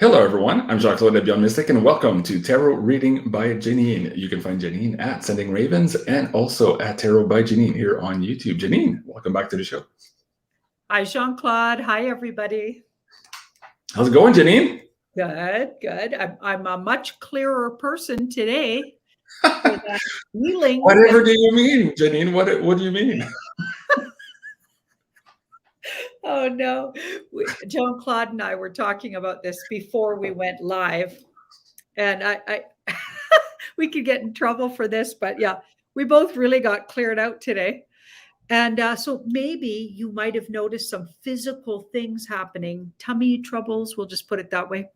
Hello, everyone. I'm Jean-Claude BeyondMystic, and welcome to Tarot Reading by Janine. You can find Janine at Sending Ravens and also at Tarot by Janine here on YouTube. Janine, welcome back to the show. Hi, Jean-Claude. Hi, everybody. How's it going, Janine? Good, good. I'm a much clearer person today. Healing. Whatever do you mean, Janine? What do you mean? Oh, no. Jean-Claude and I were talking about this before we went live. And I we could get in trouble for this, but yeah, we both really got cleared out today. And so maybe you might have noticed some physical things happening, tummy troubles, we'll just put it that way,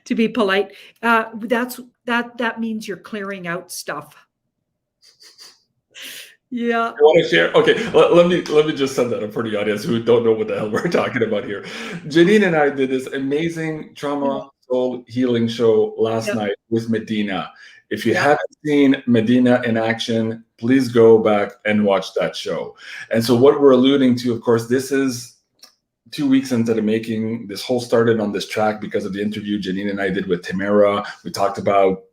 to be polite. That means you're clearing out stuff. Yeah. You want to share? Okay, let me just set that up for the audience who don't know what the hell we're talking about here. Janine and I did this amazing trauma soul healing show last night with Medina. If you haven't seen Medina in action, please go back and watch that show. And so what we're alluding to, of course, this is 2 weeks into the making. This whole started on this track because of the interview Janine and I did with Tamara. We talked about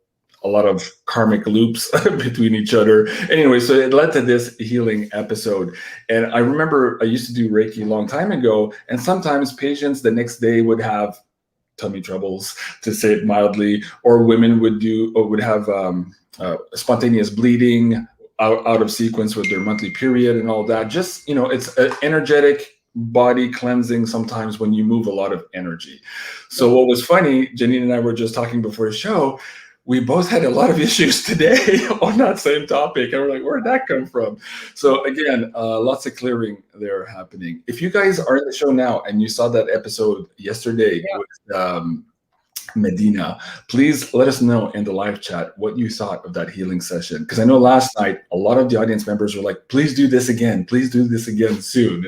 a lot of karmic loops between each other. Anyway, so it led to this healing episode. And I remember I used to do Reiki a long time ago, and sometimes patients the next day would have tummy troubles, to say it mildly, or women would have spontaneous bleeding out of sequence with their monthly period and all that. Just, it's an energetic body cleansing sometimes when you move a lot of energy. So what was funny, Janine and I were just talking before the show, we both had a lot of issues today on that same topic. And we're like, where'd that come from? So again, lots of clearing there happening. If you guys are in the show now and you saw that episode yesterday with Medina, please let us know in the live chat what you thought of that healing session. Because I know last night, a lot of the audience members were like, please do this again. Please do this again soon.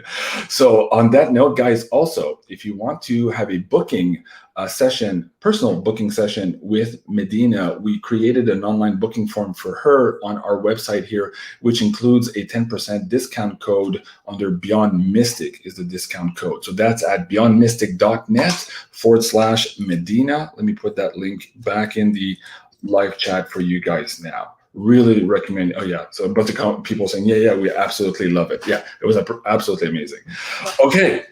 So on that note, guys, also, if you want to have a booking session, personal booking session with Medina, we created an online booking form for her on our website here, which includes a 10% discount code under BeyondMystic is the discount code. So that's at beyondmystic.net/Medina. Let me put that link back in the live chat for you guys now. Really recommend. Oh yeah, so a bunch of people saying, yeah, we absolutely love it. Yeah, it was absolutely amazing. Okay.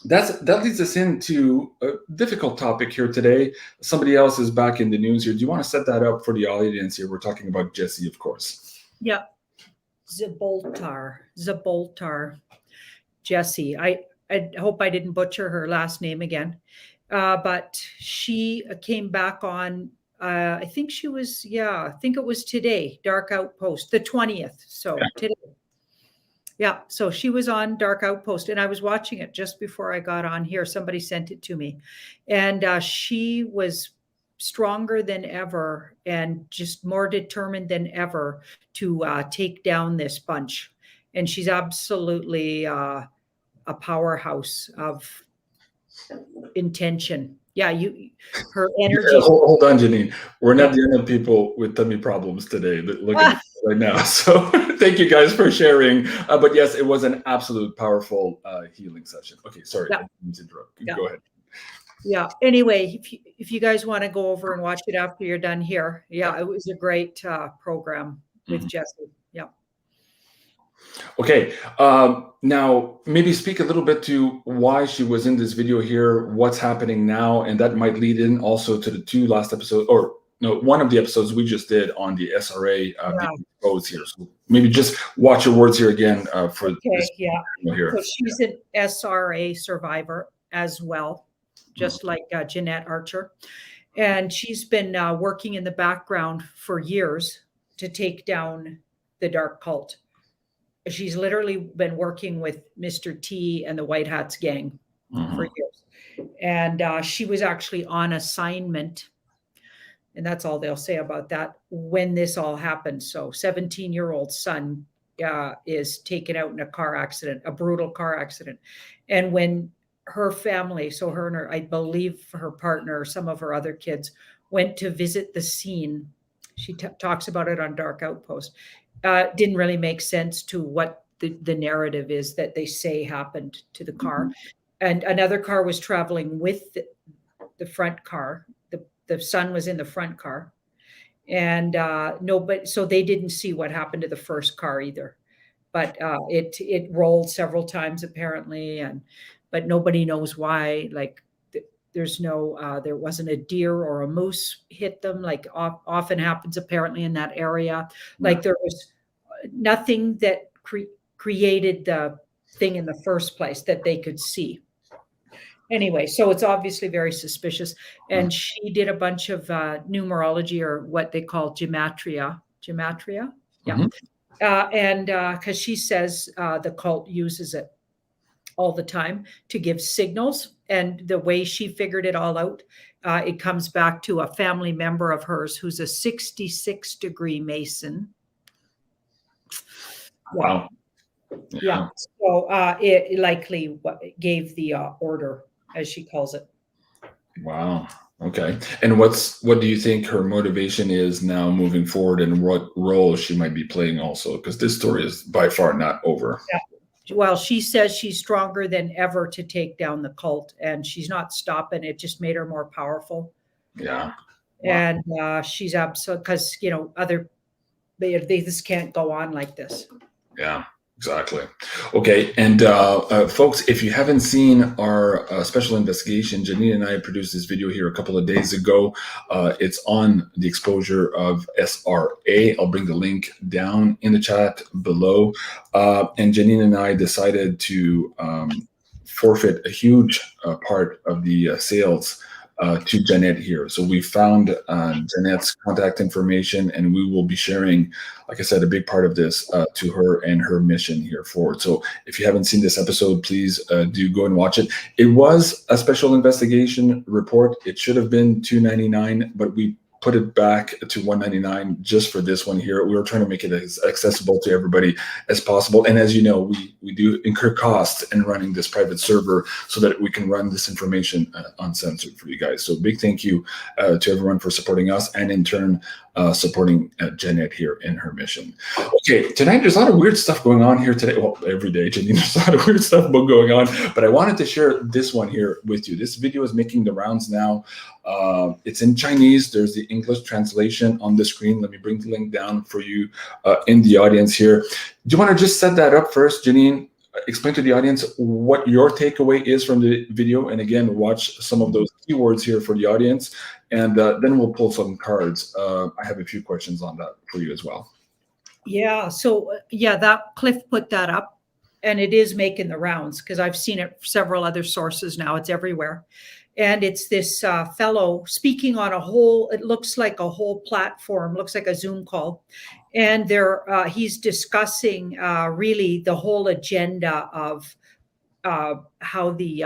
That leads us into a difficult topic here today. Somebody else is back in the news here. Do you want to set that up for the audience here? We're talking about Jessie, of course. Yeah. Zaboltar, Jessie. I hope I didn't butcher her last name again. But she came back on, I think it was today, Dark Outpost, the 20th. So today. Yeah, so she was on Dark Outpost, and I was watching it just before I got on here. Somebody sent it to me, and she was stronger than ever and just more determined than ever to take down this bunch. And she's absolutely a powerhouse of intention. Yeah, her energy. Yeah, hold on, Janine. We're not dealing with people with tummy problems today. Look at it right now. So thank you guys for sharing. But yes, it was an absolute powerful healing session. Okay, sorry, I didn't interrupt. Go ahead. Yeah. Anyway, if you guys want to go over and watch it after you're done here, it was a great program with Jessie. Yeah. Okay, now maybe speak a little bit to why she was in this video here, what's happening now, and that might lead in also to the two last episodes, or no, one of the episodes we just did on the SRA codes here. So maybe just watch your words here again for this here. So she's an SRA survivor as well, just like Jeanette Archer, and she's been working in the background for years to take down the dark cult. She's literally been working with Mr. T and the White Hats gang for years. And she was actually on assignment, and that's all they'll say about that, when this all happened. So 17-year-old son is taken out in a car accident, a brutal car accident. And when her family, so her and I believe her partner, some of her other kids, went to visit the scene, she talks about it on Dark Outpost. Didn't really make sense to what the narrative is that they say happened to the car. and another car was traveling with the front car. The son was in the front car, and so they didn't see what happened to the first car either. But it rolled several times apparently, but nobody knows why. Like there's no there wasn't a deer or a moose hit them, like often happens apparently in that area. Like there was nothing that created the thing in the first place that they could see. Anyway, so it's obviously very suspicious. And she did a bunch of numerology, or what they call gematria. Gematria? Yeah. And because she says the cult uses it all the time to give signals. And the way she figured it all out, it comes back to a family member of hers who's a 66-degree Mason. Wow. Yeah. So it likely gave the order, as she calls it. Wow. Okay. And what do you think her motivation is now moving forward, and what role she might be playing also? Because this story is by far not over. Yeah. Well, she says she's stronger than ever to take down the cult, and she's not stopping. It just made her more powerful. Yeah. Wow. And she's absolutely, because, they just can't go on like this. Yeah. Exactly. Okay. And folks, if you haven't seen our special investigation, Janine and I produced this video here a couple of days ago. It's on the exposure of SRA. I'll bring the link down in the chat below. And Janine and I decided to forfeit a huge part of the sales to Jeanette here. So we found Jeanette's contact information, and we will be sharing, like I said, a big part of this to her and her mission here forward. So if you haven't seen this episode, please do go and watch it. It was a special investigation report. It should have been $2.99, but we put it back to $1.99 just for this one here. We were trying to make it as accessible to everybody as possible. And as you know, we do incur costs in running this private server so that we can run this information uncensored for you guys. So big thank you to everyone for supporting us, and in turn, supporting Jeanette here in her mission. Okay, tonight there's a lot of weird stuff going on here today. Well, every day, Janine, there's a lot of weird stuff going on, but I wanted to share this one here with you. This video is making the rounds now. It's in Chinese. There's the English translation on the screen. Let me bring the link down for you in the audience here. Do you want to just set that up first, Janine? Explain to the audience what your takeaway is from the video, and again, watch some of those keywords here for the audience, and then we'll pull some cards. I have a few questions on that for you as well. Yeah. So that Cliff put that up, and it is making the rounds because I've seen it several other sources now. It's everywhere. And it's this fellow speaking on it looks like a whole platform, looks like a Zoom call. And he's discussing really the whole agenda of how the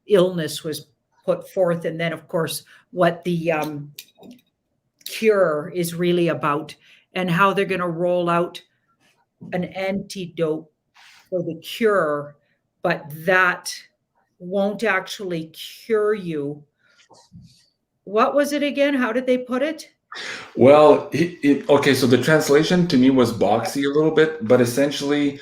illness was put forth. And then, of course, what the cure is really about, and how they're going to roll out an antidote for the cure, but that won't actually cure you. What was it again? How did they put it? Well, okay, so the translation to me was boxy a little bit, but essentially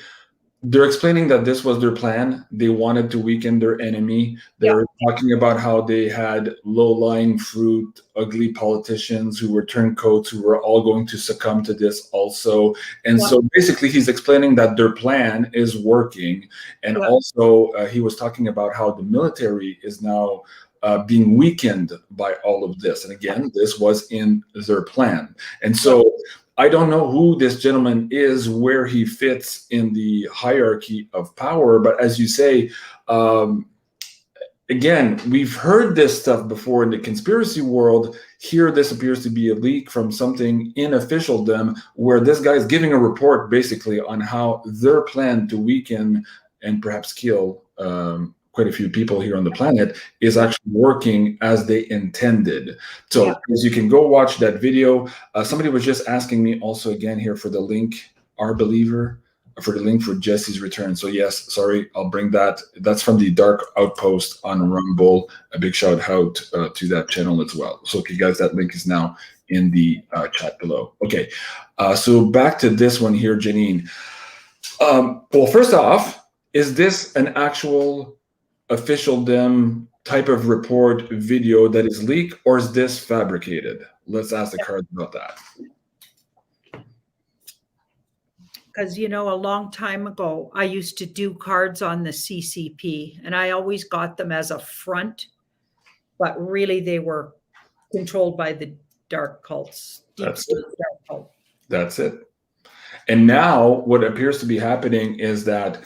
they're explaining that this was their plan. They wanted to weaken their enemy. They're talking about how they had low-lying fruit, ugly politicians who were turncoats, who were all going to succumb to this also. And so basically he's explaining that their plan is working. And also he was talking about how the military is now being weakened by all of this. And again, this was in their plan. And so I don't know who this gentleman is, where he fits in the hierarchy of power. But as you say, again, we've heard this stuff before in the conspiracy world. Here, this appears to be a leak from something in officialdom, where this guy is giving a report basically on how their plan to weaken and perhaps kill quite a few people here on the planet is actually working as they intended. So as you can go watch that video. Somebody was just asking me also again here for the link, Our Believer, for the link for Jesse's return. So yes, sorry, I'll bring that. That's from the Dark Outpost on Rumble. A big shout out to that channel as well. So okay, guys, that link is now in the chat below. Okay, so back to this one here, Janine. Well, first off, is this an actual officialdom type of report video that is leaked, or is this fabricated? Let's ask the cards about that. Because, you know, a long time ago, I used to do cards on the CCP, and I always got them as a front, but really they were controlled by the dark cults. That's State it. dark cult. That's it. And now what appears to be happening is that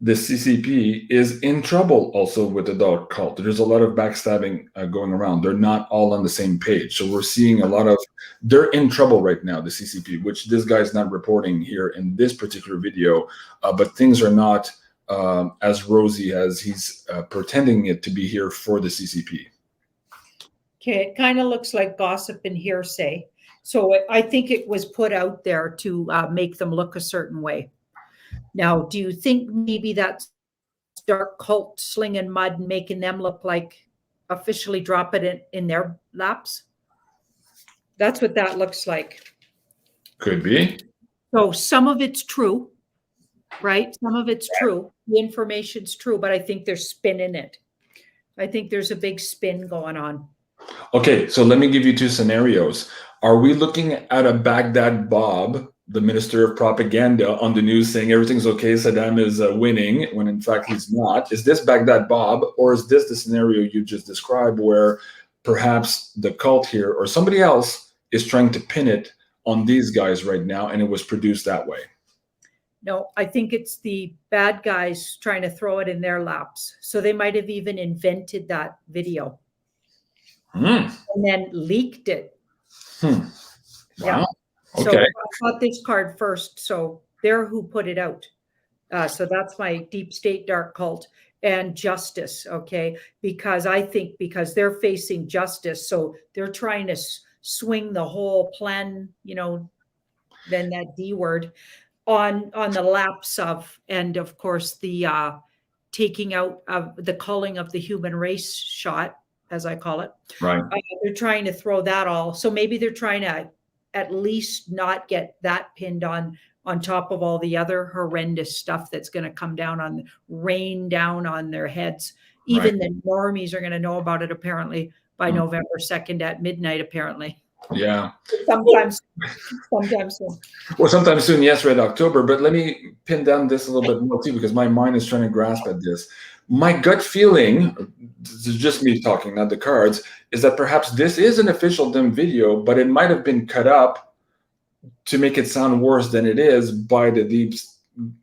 the CCP is in trouble also with the dark cult. There's a lot of backstabbing going around. They're not all on the same page. So we're seeing a lot of, they're in trouble right now, the CCP, which this guy's not reporting here in this particular video, but things are not as rosy as he's pretending it to be here for the CCP. Okay, it kind of looks like gossip and hearsay. So I think it was put out there to make them look a certain way. Now, do you think maybe that's dark cult slinging mud and making them look like officially drop it in their laps? That's what that looks like. Could be. So some of it's true, right? Some of it's true. The information's true, but I think they're spinning it. I think there's a big spin going on. Okay, so let me give you two scenarios. Are we looking at a Baghdad Bob, the minister of propaganda, on the news saying everything's okay, Saddam is winning, when in fact he's not? Is this Baghdad Bob, or is this the scenario you just described where perhaps the cult here or somebody else is trying to pin it on these guys right now, and it was produced that way? No, I think it's the bad guys trying to throw it in their laps. So they might have even invented that video and then leaked it. Wow. Yeah. Okay. So I got this card first. So they're who put it out. So that's my deep state dark cult and justice. Okay. Because I think because they're facing justice. So they're trying to swing the whole plan, you know, then that D word on the laps of, and of course the taking out of the culling of the human race shot, as I call it. Right. They're trying to throw that all. So maybe they're trying to at least not get that pinned on top of all the other horrendous stuff that's going to come down rain down on their heads. Even the normies are going to know about it apparently by November 2nd at midnight, apparently. Yeah. Sometimes soon. Well, sometime soon, yes, Red October. But let me pin down this a little bit more too, because my mind is trying to grasp at this. My gut feeling, this is just me talking, not the cards, is that perhaps this is an officialdom video, but it might have been cut up to make it sound worse than it is by the deep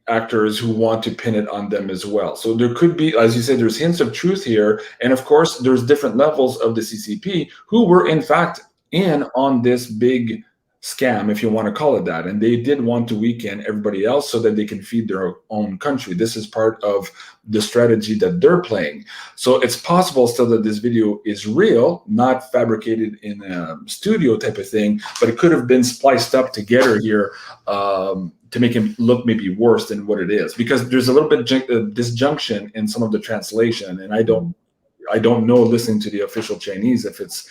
actors who want to pin it on them as well. So there could be, as you said, there's hints of truth here. And of course, there's different levels of the CCP who were in fact in on this big scam, if you want to call it that. And they did want to weaken everybody else so that they can feed their own country. This is part of the strategy that they're playing. So it's possible still that this video is real, not fabricated in a studio type of thing, but it could have been spliced up together here to make him look maybe worse than what it is. Because there's a little bit of disjunction in some of the translation. And I don't know, listening to the official Chinese, if it's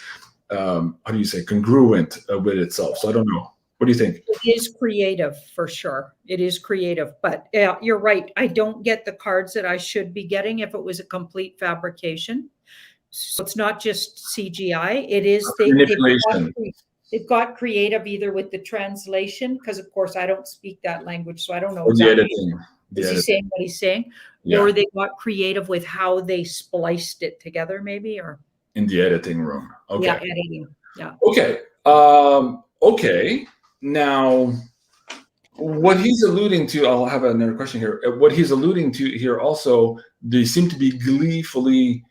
how do you say, congruent with itself. So I don't know. What do you think? It is creative for sure. It is creative, but you're right. I don't get the cards that I should be getting if it was a complete fabrication. So it's not just CGI. It is they've got creative either with the translation, because of course I don't speak that language, so I don't know exactly. Is he saying what he's saying? Yeah. Or they got creative with how they spliced it together, maybe, or in the editing room. Okay. Yeah, editing. Yeah. Okay. Okay. Now, what he's alluding to, I'll have another question here. What he's alluding to here also, they seem to be gleefully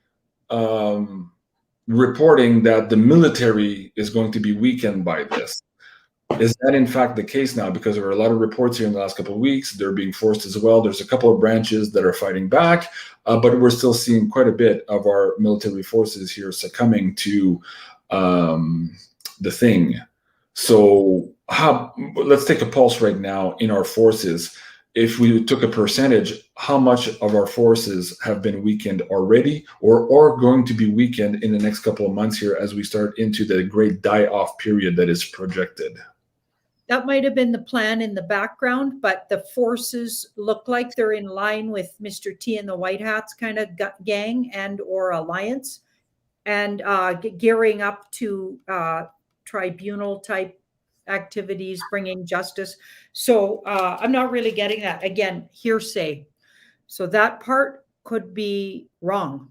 reporting that the military is going to be weakened by this. Is that in fact the case now? Because there are a lot of reports here in the last couple of weeks. They're being forced as well. There's a couple of branches that are fighting back, but we're still seeing quite a bit of our military forces here succumbing to the thing. So let's take a pulse right now in our forces. If we took a percentage, how much of our forces have been weakened already or going to be weakened in the next couple of months here as we start into the great die-off period that is projected? That might have been the plan in the background, but the forces look like they're in line with Mr. T and the White Hats kind of gang and or alliance, and gearing up to tribunal type activities, bringing justice. So I'm not really getting that. Again, hearsay. So that part could be wrong.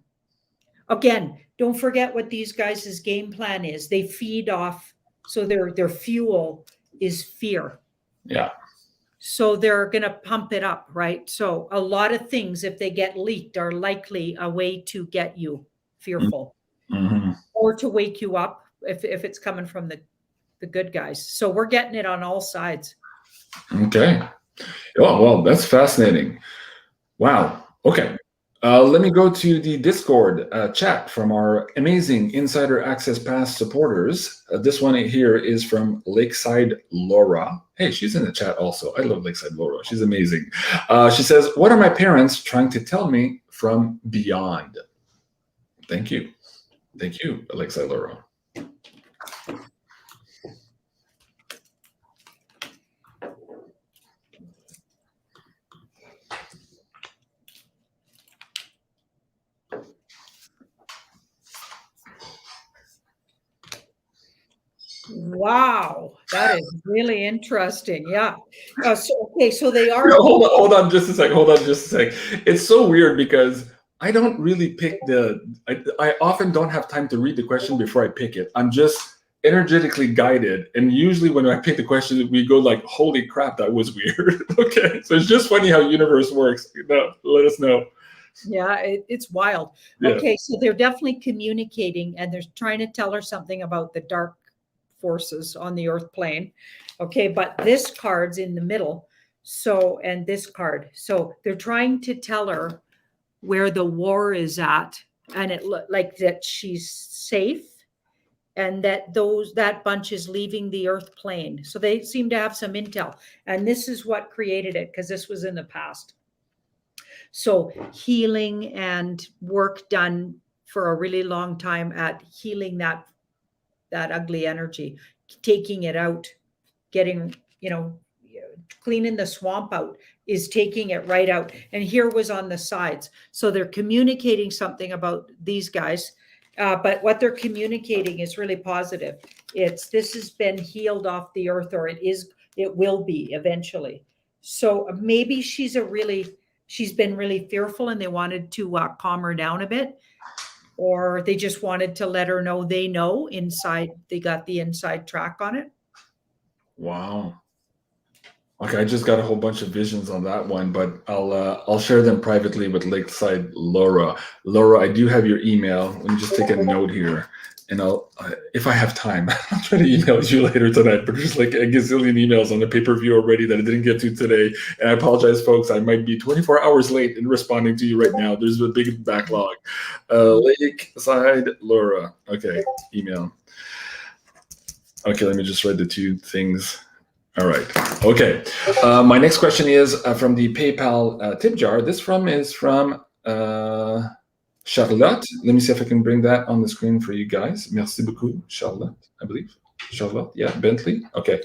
Again, don't forget what these guys' game plan is. They feed off, so their fuel is fear. Yeah. So they're going to pump it up, right? So a lot of things, if they get leaked, are likely a way to get you fearful or to wake you up if it's coming from the good guys. So we're getting it on all sides. Okay. Oh, well, that's fascinating. Wow. Okay. Let me go to the Discord chat from our amazing Insider Access Pass supporters. This one here is from Lakeside Laura. Hey, she's in the chat also. I love Lakeside Laura. She's amazing. She says, what are my parents trying to tell me from beyond? Thank you. Thank you, Lakeside Laura. Wow, that is really interesting. Yeah. So they are. No, hold on just a sec. Hold on just a sec. It's so weird because I don't really pick I often don't have time to read the question before I pick it. I'm just energetically guided. And usually when I pick the question, we go like, holy crap, that was weird. Okay. So it's just funny how universe works. No, let us know. Yeah, it's wild. Yeah. Okay, so they're definitely communicating and they're trying to tell her something about the dark forces on the earth plane. Okay, but this card's in the middle. So, and this card. So they're trying to tell her where the war is at, and it looked like that she's safe and that that bunch is leaving the earth plane. So they seem to have some intel, and this is what created it, because this was in the past. So healing and work done for a really long time at healing that ugly energy, taking it out, getting, cleaning the swamp out is taking it right out. And here was on the sides. So they're communicating something about these guys, but what they're communicating is really positive. This has been healed off the earth, or it will be eventually. So maybe she's been really fearful and they wanted to calm her down a bit, or they just wanted to let her know they know inside, they got the inside track on it. Wow. Okay, I just got a whole bunch of visions on that one, but I'll share them privately with Lakeside Laura. Laura, I do have your email. Let me just take a note here, and if I have time, I'll try to email you later tonight. But there's like a gazillion emails on the pay-per-view already that I didn't get to today, and I apologize, folks. I might be 24 hours late in responding to you right now. There's a big backlog. Lakeside Laura. Okay, email. Okay, let me just write the two things. All right. Okay. My next question is from the PayPal tip jar. This is from Charlotte. Let me see if I can bring that on the screen for you guys. Merci beaucoup, Charlotte, I believe. Charlotte, yeah, Bentley. Okay.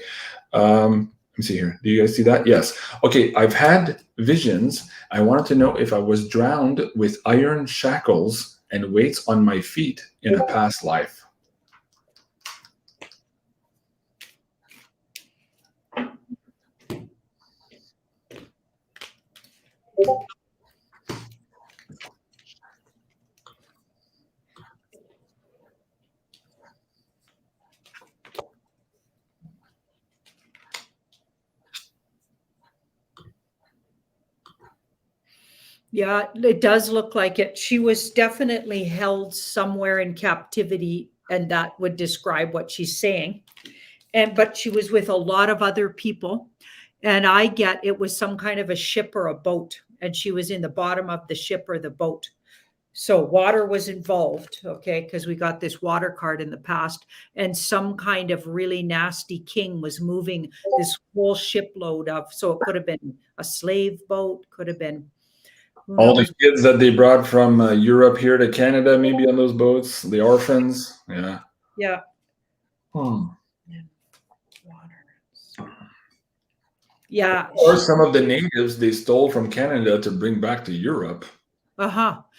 Let me see here. Do you guys see that? Yes. Okay. I've had visions. I wanted to know if I was drowned with iron shackles and weights on my feet in a past life. Yeah, it does look like it. She was definitely held somewhere in captivity, and that would describe what she's saying. But she was with a lot of other people, and I get it was some kind of a ship or a boat, and she was in the bottom of the ship or the boat. So water was involved, okay, because we got this water card in the past, and some kind of really nasty king was moving this whole shipload of, so it could have been a slave boat, could have been all the kids that they brought from Europe here to Canada, maybe on those boats, the orphans. Yeah. Yeah. Hmm. Water. Yeah. Or some of the natives they stole from Canada to bring back to Europe.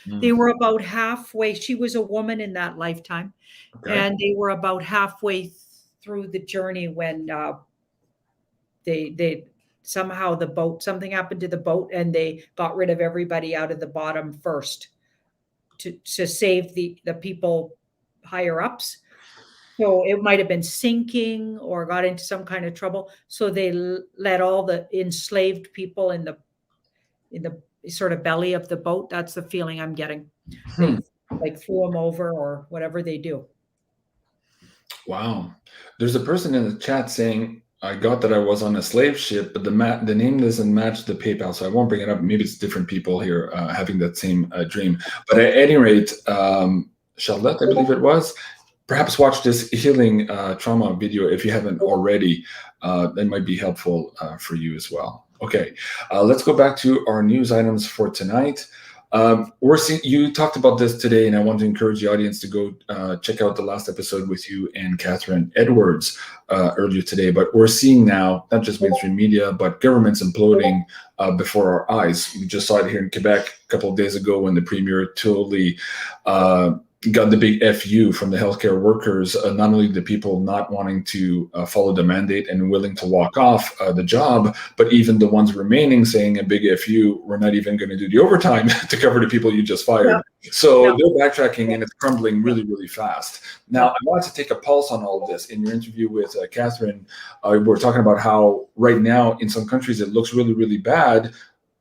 They were about halfway. She was a woman in that lifetime, Okay. and they were about halfway through the journey when they somehow something happened to the boat, and they got rid of everybody out of the bottom first to save the people higher ups. So it might have been sinking or got into some kind of trouble. So they let all the enslaved people in the sort of belly of the boat. That's the feeling I'm getting. They like threw them over or whatever they do. Wow. There's a person in the chat saying, I got that I was on a slave ship, but the name doesn't match the PayPal, so I won't bring it up. Maybe it's different people here having that same dream. But at any rate, Charlotte, I believe it was, perhaps watch this healing trauma video if you haven't already. That might be helpful for you as well. Okay, let's go back to our news items for tonight. You talked about this today, and I want to encourage the audience to go check out the last episode with you and Catherine Edwards earlier today. But we're seeing now, not just mainstream media, but governments imploding before our eyes. We just saw it here in Quebec a couple of days ago when the premier totally got the big FU from the healthcare workers, not only the people not wanting to follow the mandate and willing to walk off the job, but even the ones remaining saying a big FU, we're not even going to do the overtime to cover the people you just fired. Yeah. So they're backtracking and it's crumbling really, really fast. Now, I wanted to take a pulse on all of this. In your interview with Catherine, we're talking about how right now in some countries it looks really, really bad.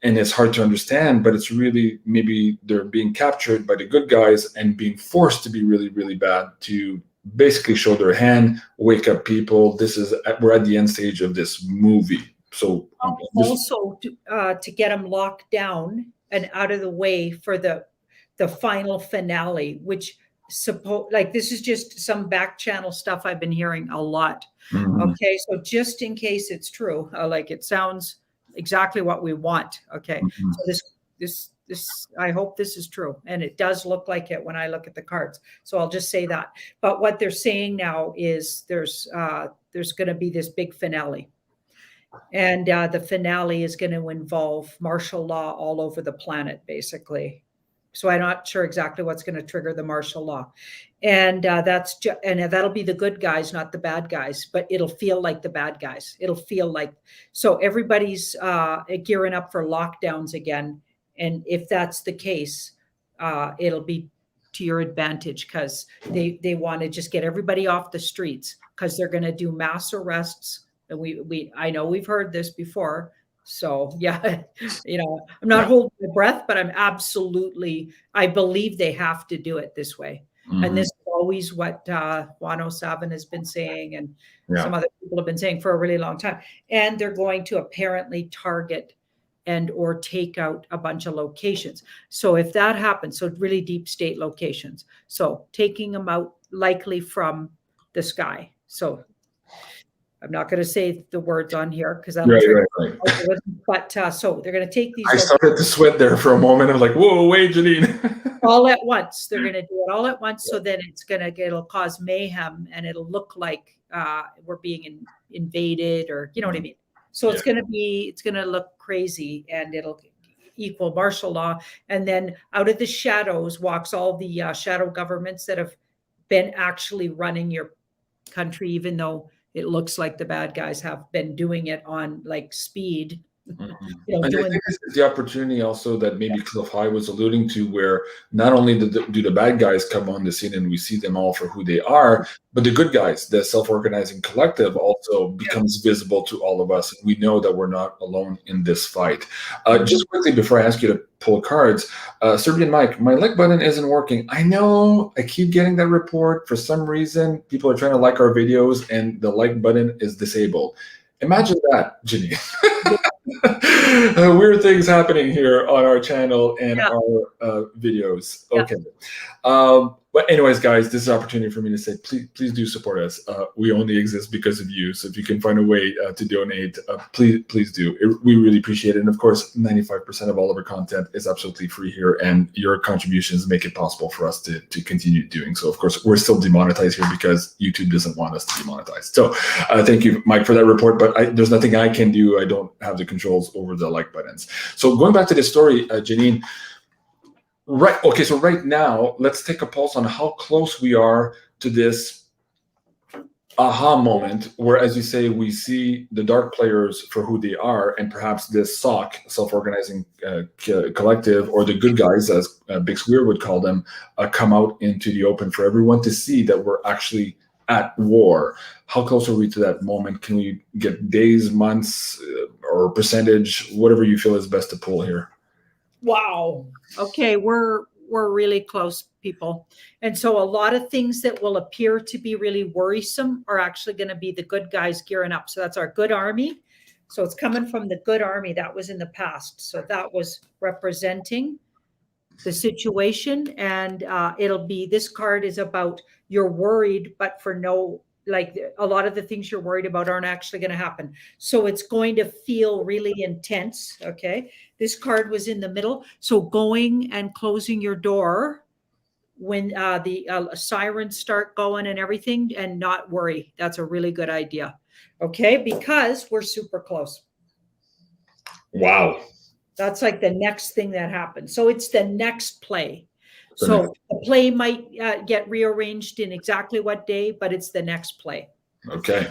And it's hard to understand, but it's really maybe they're being captured by the good guys and being forced to be really, really bad to basically show their hand, wake up people. We're at the end stage of this movie. So also to get them locked down and out of the way for the final finale, which this is just some back channel stuff I've been hearing a lot. Okay, so just in case it's true, it sounds exactly what we want. Okay. So this I hope this is true, and it does look like it when I look at the cards, so I'll just say that. But what they're saying now is there's going to be this big finale, and the finale is going to involve martial law all over the planet, basically. So I'm not sure exactly what's going to trigger the martial law, and that'll be the good guys, not the bad guys. But it'll feel like the bad guys. It'll feel like, so everybody's gearing up for lockdowns again. And if that's the case, it'll be to your advantage because they want to just get everybody off the streets because they're going to do mass arrests. And I know we've heard this before. So yeah, I'm not holding my breath, but I believe they have to do it this way. And this is always what Juan 7 has been saying, and some other people have been saying for a really long time. And they're going to apparently target and or take out a bunch of locations. So if that happens, so really deep state locations. So taking them out likely from the sky. So I'm not going to say the words on here because I'm right. But so they're going to take these. I started to sweat there for a moment. I'm like, whoa, wait, Janine. All at once. They're going to do it all at once. So then it'll cause mayhem and it'll look like we're being invaded, or you know what I mean. So it's going to look crazy, and it'll equal martial law. And then out of the shadows walks all the shadow governments that have been actually running your country, even though it looks like the bad guys have been doing it on speed. And I think this is the opportunity also that maybe Cliff High was alluding to, where not only do the bad guys come on the scene and we see them all for who they are, but the good guys, the self-organizing collective, also becomes visible to all of us. And we know that we're not alone in this fight. Just quickly before I ask you to pull cards, Serbian Mike, my like button isn't working. I know, I keep getting that report. For some reason, people are trying to like our videos and the like button is disabled. Imagine that, Ginny. Weird things happening here on our channel and our videos. Okay. But anyways, guys, this is an opportunity for me to say, please do support us. We only exist because of you. So if you can find a way to donate, please do. We really appreciate it. And of course, 95% of all of our content is absolutely free here, and your contributions make it possible for us to continue doing so. Of course, we're still demonetized here because YouTube doesn't want us to be monetized. So thank you, Mike, for that report. But there's nothing I can do. I don't have the controls over the like buttons. So going back to the story, Janine. Right. Okay. So right now, let's take a pulse on how close we are to this aha moment, where, as you say, we see the dark players for who they are, and perhaps this SOC, self-organizing collective, or the good guys, as Big Square would call them, come out into the open for everyone to see that we're actually at war. How close are we to that moment? Can we get days, months, or percentage, whatever you feel is best to pull here? Wow. Okay, we're really close, people. And so a lot of things that will appear to be really worrisome are actually going to be the good guys gearing up. So that's our good army. So it's coming from the good army that was in the past. So that was representing the situation. And it'll be, this card is about you're worried, but for no, like a lot of the things you're worried about aren't actually going to happen. So it's going to feel really intense. Okay. This card was in the middle. So going and closing your door when the sirens start going and everything, and not worry. That's a really good idea. Okay. Because we're super close. Wow. That's like the next thing that happens. So it's the next play. So the play might get rearranged in exactly what day, but it's the next play. Okay.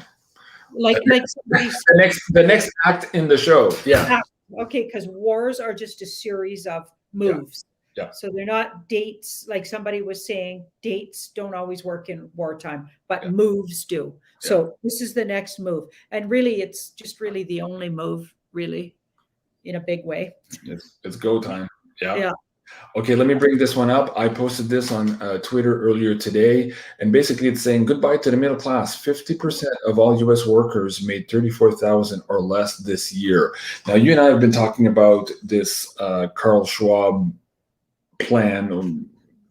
Like the next act in the show. Yeah. Okay, because wars are just a series of moves. Yeah. So they're not dates. Like somebody was saying, dates don't always work in wartime, but moves do. So this is the next move. And really, it's just really the only move, really, in a big way. It's go time. Yeah. Okay, let me bring this one up. I posted this on Twitter earlier today, and basically it's saying goodbye to the middle class. 50% of all U.S. workers made $34,000 or less this year. Now, you and I have been talking about this Carl Schwab plan,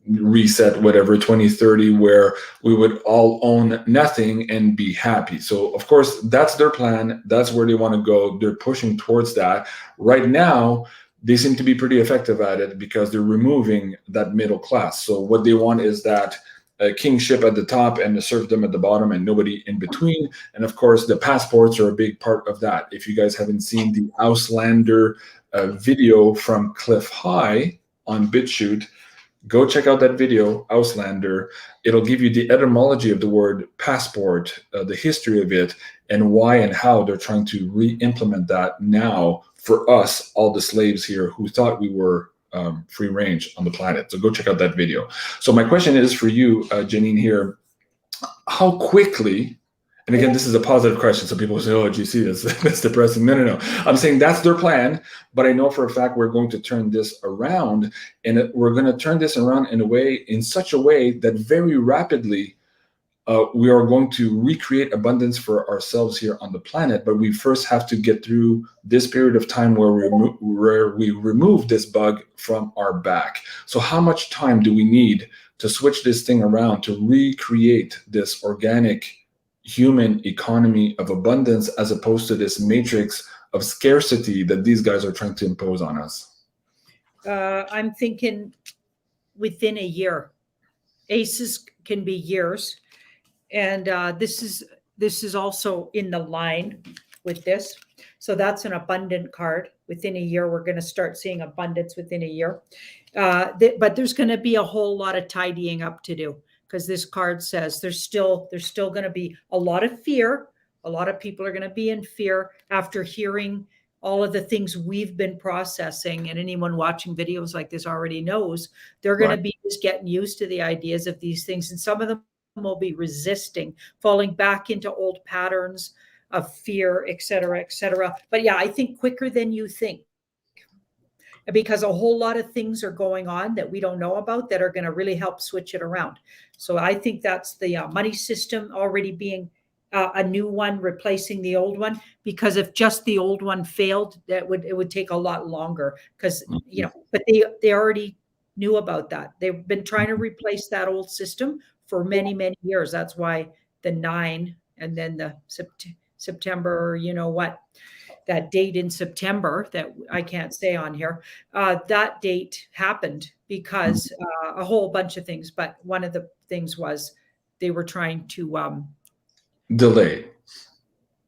reset, whatever, 2030, where we would all own nothing and be happy. So, of course, that's their plan. That's where they want to go. They're pushing towards that. Right now, they seem to be pretty effective at it because they're removing that middle class. So what they want is that kingship at the top and the serfdom at the bottom and nobody in between. And of course, the passports are a big part of that. If you guys haven't seen the Auslander video from Cliff High on BitChute, go check out that video, Auslander. It'll give you the etymology of the word passport, the history of it, and why and how they're trying to re-implement that now for us, all the slaves here who thought we were free range on the planet. So go check out that video. So my question is for you, Janine, here, how quickly, and again, this is a positive question. So people say, oh, GC, that's depressing. No. I'm saying that's their plan, but I know for a fact we're going to turn this around, and we're going to turn this around in such a way that very rapidly we are going to recreate abundance for ourselves here on the planet. But we first have to get through this period of time where we remove this bug from our back. So how much time do we need to switch this thing around to recreate this organic human economy of abundance, as opposed to this matrix of scarcity that these guys are trying to impose on us? I'm thinking within a year. Aces can be years. And this is also in the line with this. So that's an abundant card. Within a year, we're going to start seeing abundance within a year. But there's going to be a whole lot of tidying up to do, because this card says there's still going to be a lot of fear. A lot of people are going to be in fear after hearing all of the things we've been processing. And anyone watching videos like this already knows they're going to be just getting used to the ideas of these things. And some of them will be resisting, falling back into old patterns of fear, et cetera, et cetera. But yeah, I think quicker than you think, because a whole lot of things are going on that we don't know about that are going to really help switch it around. So I think that's the money system already being a new one replacing the old one, because if just the old one failed, it would take a lot longer, because but they already knew about that. They've been trying to replace that old system for many, many years. That's why the 9 and then the September, you know what, that date in September that I can't say on here, that date happened because a whole bunch of things. But one of the things was they were trying to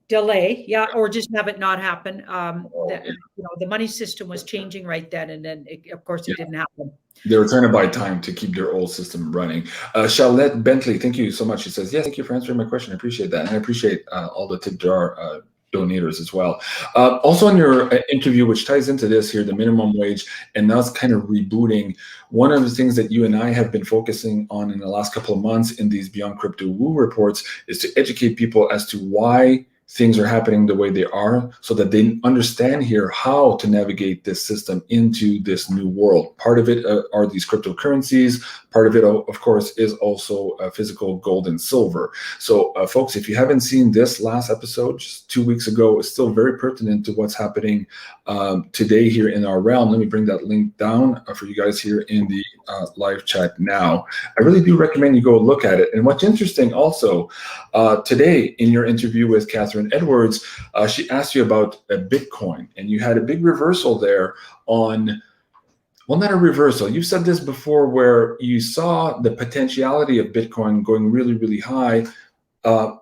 delay, yeah, or just have it not happen. The money system was changing right then, and then of course it didn't happen. They were trying to buy time to keep their old system running. Charlotte Bentley, thank you so much. She says, yes, thank you for answering my question. I appreciate that. And I appreciate all the tip jar donators as well. Also on your interview, which ties into this here, the minimum wage, and us kind of rebooting, one of the things that you and I have been focusing on in the last couple of months in these Beyond Crypto Woo reports is to educate people as to why things are happening the way they are, so that they understand here how to navigate this system into this new world. Part of it are these cryptocurrencies. Part of it, of course, is also physical gold and silver. So folks, if you haven't seen this last episode, just 2 weeks ago, it's still very pertinent to what's happening today here in our realm. Let me bring that link down for you guys here in the live chat now. I really do recommend you go look at it. And what's interesting also, today in your interview with Catherine Edwards, she asked you about Bitcoin, and you had a big reversal there on, well, not a reversal. You've said this before, where you saw the potentiality of Bitcoin going really, really high,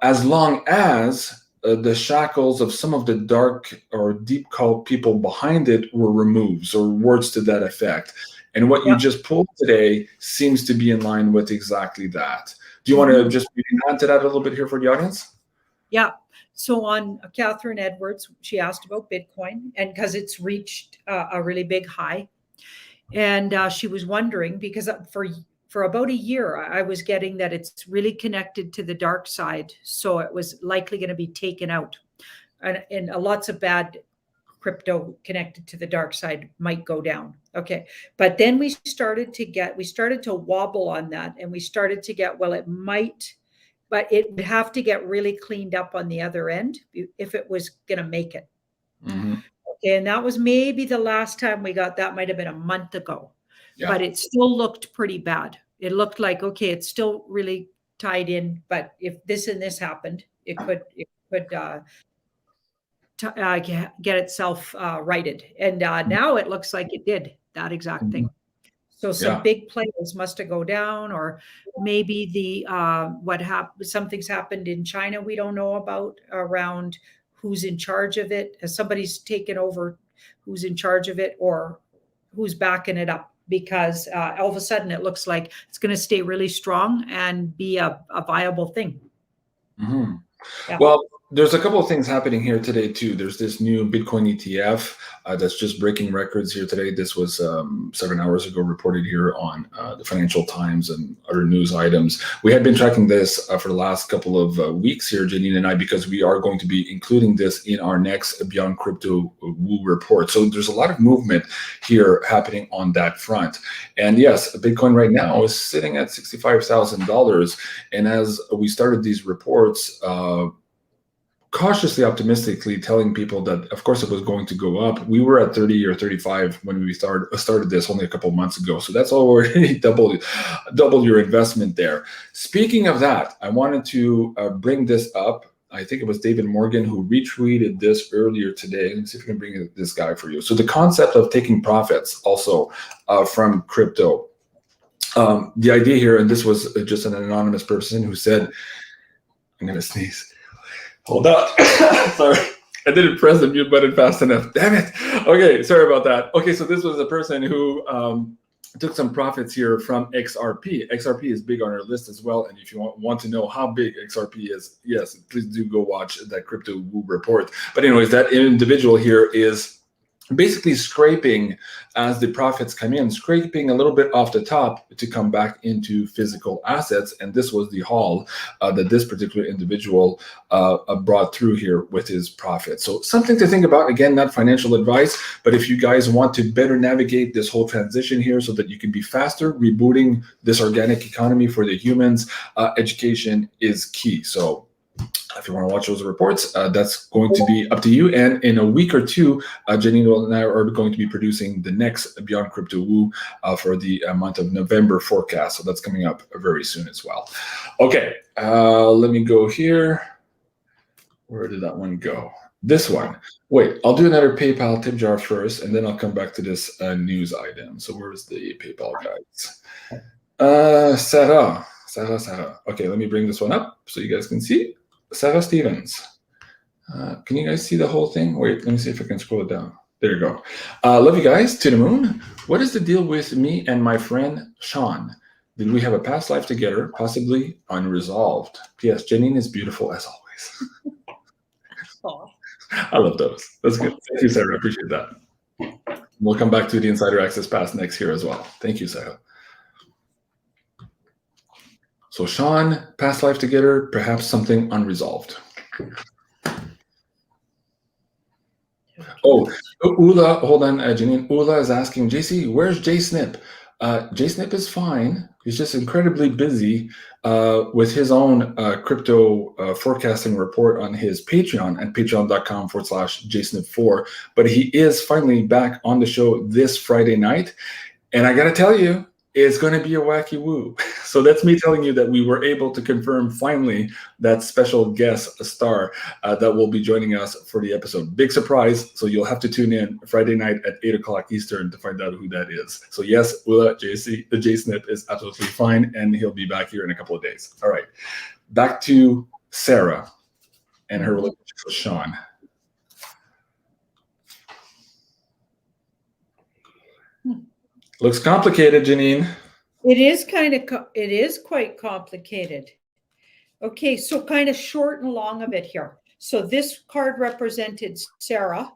as long as the shackles of some of the dark or deep cult people behind it were removed, or words to that effect. And what you just pulled today seems to be in line with exactly that. Do you want to just add to that a little bit here for the audience? Yeah. So on Catherine Edwards, she asked about Bitcoin, and because it's reached a really big high. And she was wondering, because for about a year, I was getting that it's really connected to the dark side. So it was likely going to be taken out. And lots of bad crypto connected to the dark side might go down. Okay. But then we started to wobble on that. And we started to get, well, it might, but it would have to get really cleaned up on the other end if it was going to make it. Mm-hmm. Okay, and that was maybe the last time we got, that might have been a month ago, but it still looked pretty bad. It looked like, okay, it's still really tied in, but if this and this happened, it could get itself righted. And now it looks like it did that exact thing. So some big players must have go down, or maybe something's happened in China we don't know about around who's in charge of it. Has somebody's taken over who's in charge of it, or who's backing it up? Because all of a sudden it looks like it's going to stay really strong and be a viable thing. Mm-hmm. Yeah. Well, there's a couple of things happening here today too. There's this new Bitcoin ETF that's just breaking records here today. This was 7 hours ago reported here on the Financial Times and other news items. We had been tracking this for the last couple of weeks here, Janine and I, because we are going to be including this in our next Beyond Crypto Woo report. So there's a lot of movement here happening on that front. And yes, Bitcoin right now is sitting at $65,000. And as we started these reports, cautiously optimistically telling people that of course it was going to go up. We were at 30 or 35 when we started this only a couple of months ago. So that's already double your investment there. Speaking of that, I wanted to bring this up. I think it was David Morgan who retweeted this earlier today. Let's see if we can bring this guy for you. So the concept of taking profits also from crypto. The idea here, and this was just an anonymous person who said, I'm going to sneeze. Hold up. Sorry. I didn't press the mute button fast enough. Damn it. Okay, sorry about that. Okay, so this was a person who took some profits here from XRP. XRP is big on our list as well. And if you want to know how big XRP is, yes, please do go watch that Crypto Woo report. But anyways, that individual here is basically scraping as the profits come in, scraping a little bit off the top to come back into physical assets. And this was the haul that this particular individual brought through here with his profit. So something to think about. Again, not financial advice, but if you guys want to better navigate this whole transition here so that you can be faster, rebooting this organic economy for the humans, education is key. So if you want to watch those reports, that's going to be up to you. And in a week or two, Janine and I are going to be producing the next Beyond Crypto Woo for the month of November forecast. So that's coming up very soon as well. Okay, let me go here. Where did that one go? This one. Wait, I'll do another PayPal tip jar first, and then I'll come back to this news item. So where's the PayPal guys? Sarah. Okay, let me bring this one up so you guys can see. Sarah Stevens. Can you guys see the whole thing? Wait, let me see if I can scroll it down. There you go. Love you guys. To the moon. What is the deal with me and my friend Sean? Did we have a past life together, possibly unresolved? P.S. Janine is beautiful as always. I love those. That's good. Thank you, Sarah. I appreciate that. We'll come back to the Insider Access Pass next year as well. Thank you, Sarah. So Sean, past life together, perhaps something unresolved. Oh, Ula, hold on, Janine. Ula is asking, JC, where's JSnip? JSnip is fine. He's just incredibly busy with his own crypto forecasting report on his Patreon at patreon.com/JSnip4. But he is finally back on the show this Friday night. And I got to tell you, it's going to be a wacky woo. So that's me telling you that we were able to confirm finally that special guest star that will be joining us for the episode. Big surprise. So you'll have to tune in Friday night at 8 o'clock Eastern to find out who that is. So yes, Ula, JC, the JSnip is absolutely fine, and he'll be back here in a couple of days. All right. Back to Sarah and her relationship with Sean. Looks complicated, Janine. It is it is quite complicated. Okay, so kind of short and long of it here. So this card represented Sarah.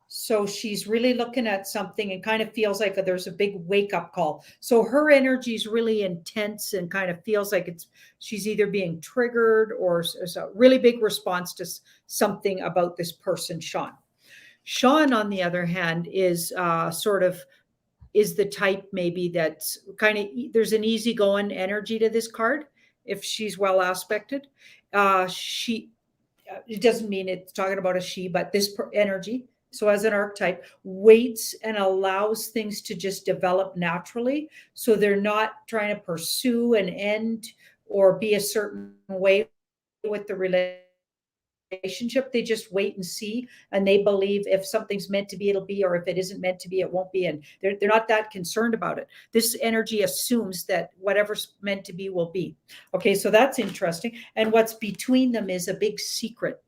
So she's really looking at something and kind of feels like there's a big wake-up call. So her energy is really intense and kind of feels like she's either being triggered or there's a really big response to something about this person, Sean. Sean, on the other hand, is is the type maybe that's kind of, there's an easygoing energy to this card if she's well aspected. It doesn't mean it's talking about a she, but this energy. So as an archetype, waits and allows things to just develop naturally. So they're not trying to pursue an end or be a certain way with the relationship. They just wait and see, and they believe if something's meant to be, it'll be, or if it isn't meant to be, it won't be. And they're not that concerned about it. This energy assumes that whatever's meant to be will be. Okay, so that's interesting. And what's between them is a big secret.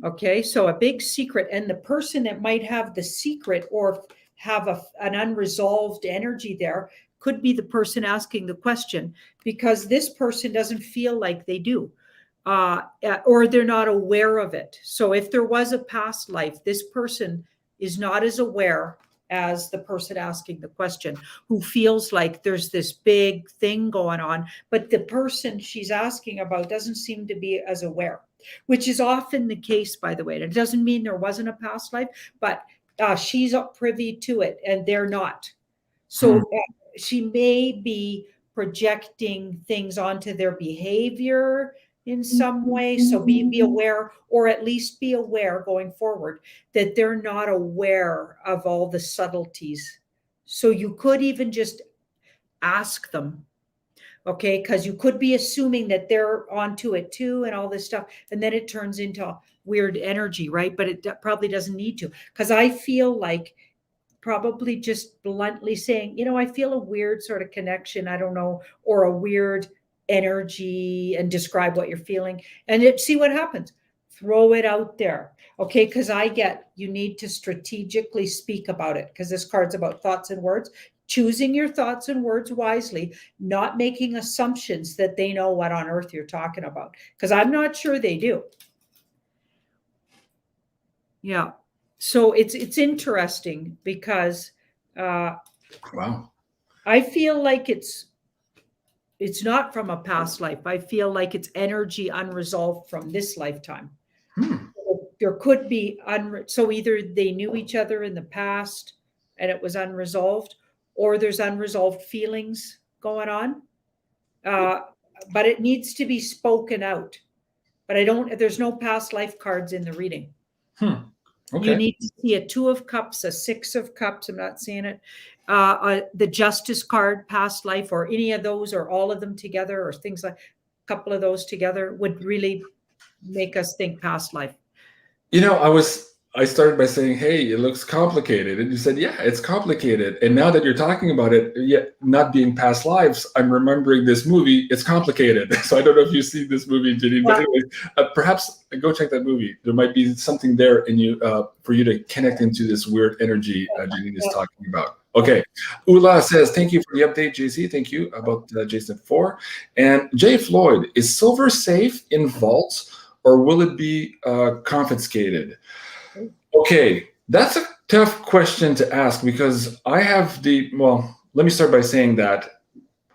Okay, so a big secret, and the person that might have the secret or have an unresolved energy there could be the person asking the question, because this person doesn't feel like they do. Or they're not aware of it. So if there was a past life, this person is not as aware as the person asking the question, who feels like there's this big thing going on, but the person she's asking about doesn't seem to be as aware, which is often the case, by the way. It doesn't mean there wasn't a past life, but she's up privy to it and they're not. So she may be projecting things onto their behavior in some way. So be aware, or at least be aware going forward that they're not aware of all the subtleties. So you could even just ask them, okay, because you could be assuming that they're onto it too and all this stuff, and then it turns into weird energy, right? But it probably doesn't need to, because I feel like probably just bluntly saying, I feel a weird sort of connection, I don't know, or a weird energy, and describe what you're feeling and see what happens. Throw it out there. Okay, because you need to strategically speak about it, because this card's about thoughts and words. Choosing your thoughts and words wisely, not making assumptions that they know what on earth you're talking about, because I'm not sure they do. Yeah. So it's interesting because wow. I feel like it's not from a past life. I feel like it's energy unresolved from this lifetime. There could be so either they knew each other in the past and it was unresolved, or there's unresolved feelings going on. But it needs to be spoken out. but there's no past life cards in the reading. Okay. You need to see a 2 of Cups, a 6 of Cups. I'm not seeing it. The Justice card, past life, or any of those, or all of them together, or things like a couple of those together would really make us think past life. You know, I started by saying, hey, it looks complicated. And you said, yeah, it's complicated. And now that you're talking about it, yet not being past lives, I'm remembering this movie. It's complicated. So I don't know if you've seen this movie, Janine, but anyway, perhaps go check that movie. There might be something there in you for you to connect into this weird energy Janine is talking about. Okay. Ula says, thank you for the update, JC. Thank you about Jason 4. And Jay Floyd, is silver safe in vaults or will it be confiscated? Okay, that's a tough question to ask because I have well, let me start by saying that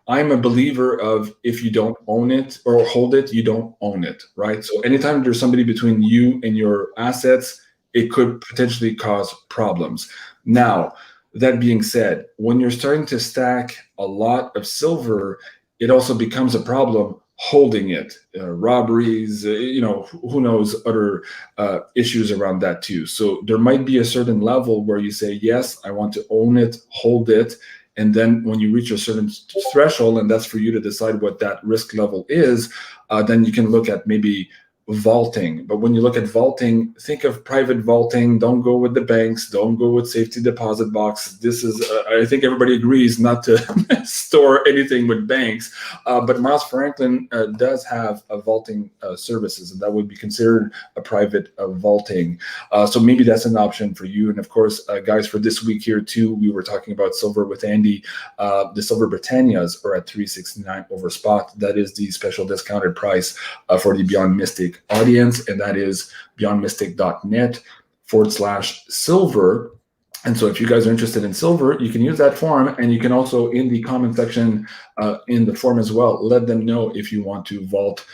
I'm a believer of if you don't own it or hold it, you don't own it, right? So anytime there's somebody between you and your assets, it could potentially cause problems. Now, that being said, when you're starting to stack a lot of silver, it also becomes a problem holding it, robberies, who knows, other issues around that too. So there might be a certain level where you say, yes, I want to own it, hold it. And then when you reach a certain threshold, and that's for you to decide what that risk level is, then you can look at maybe vaulting. But when you look at vaulting, think of private vaulting. Don't go with the banks. Don't go with safety deposit box. This is, I think everybody agrees not to store anything with banks. But Miles Franklin does have a vaulting services, and that would be considered a private vaulting. So maybe that's an option for you. And of course, guys, for this week here too, we were talking about silver with Andy. The Silver Britannias are at $369 over spot. That is the special discounted price for the Beyond Mystic audience, and that is beyondmystic.net/silver. And so if you guys are interested in silver, you can use that form, and you can also in the comment section in the form as well, let them know if you want to vault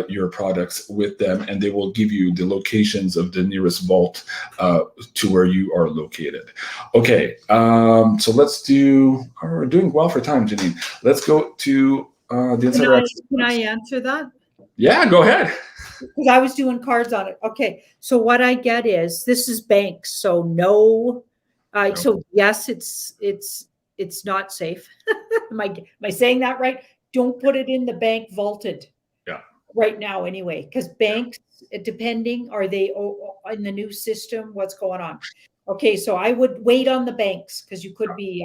your products with them, and they will give you the locations of the nearest vault to where you are located. Okay, so let's do, we're doing well for time, Janine. Let's go to the Insider Access. Can I answer that? Yeah, go ahead. Because I was doing cards on it. Okay, so what I get is this is banks, so no. So yes, it's not safe. Am I saying that right? Don't put it in the bank vaulted. Yeah. Right now, anyway, because banks, depending, are they in the new system? What's going on? Okay, so I would wait on the banks because you could be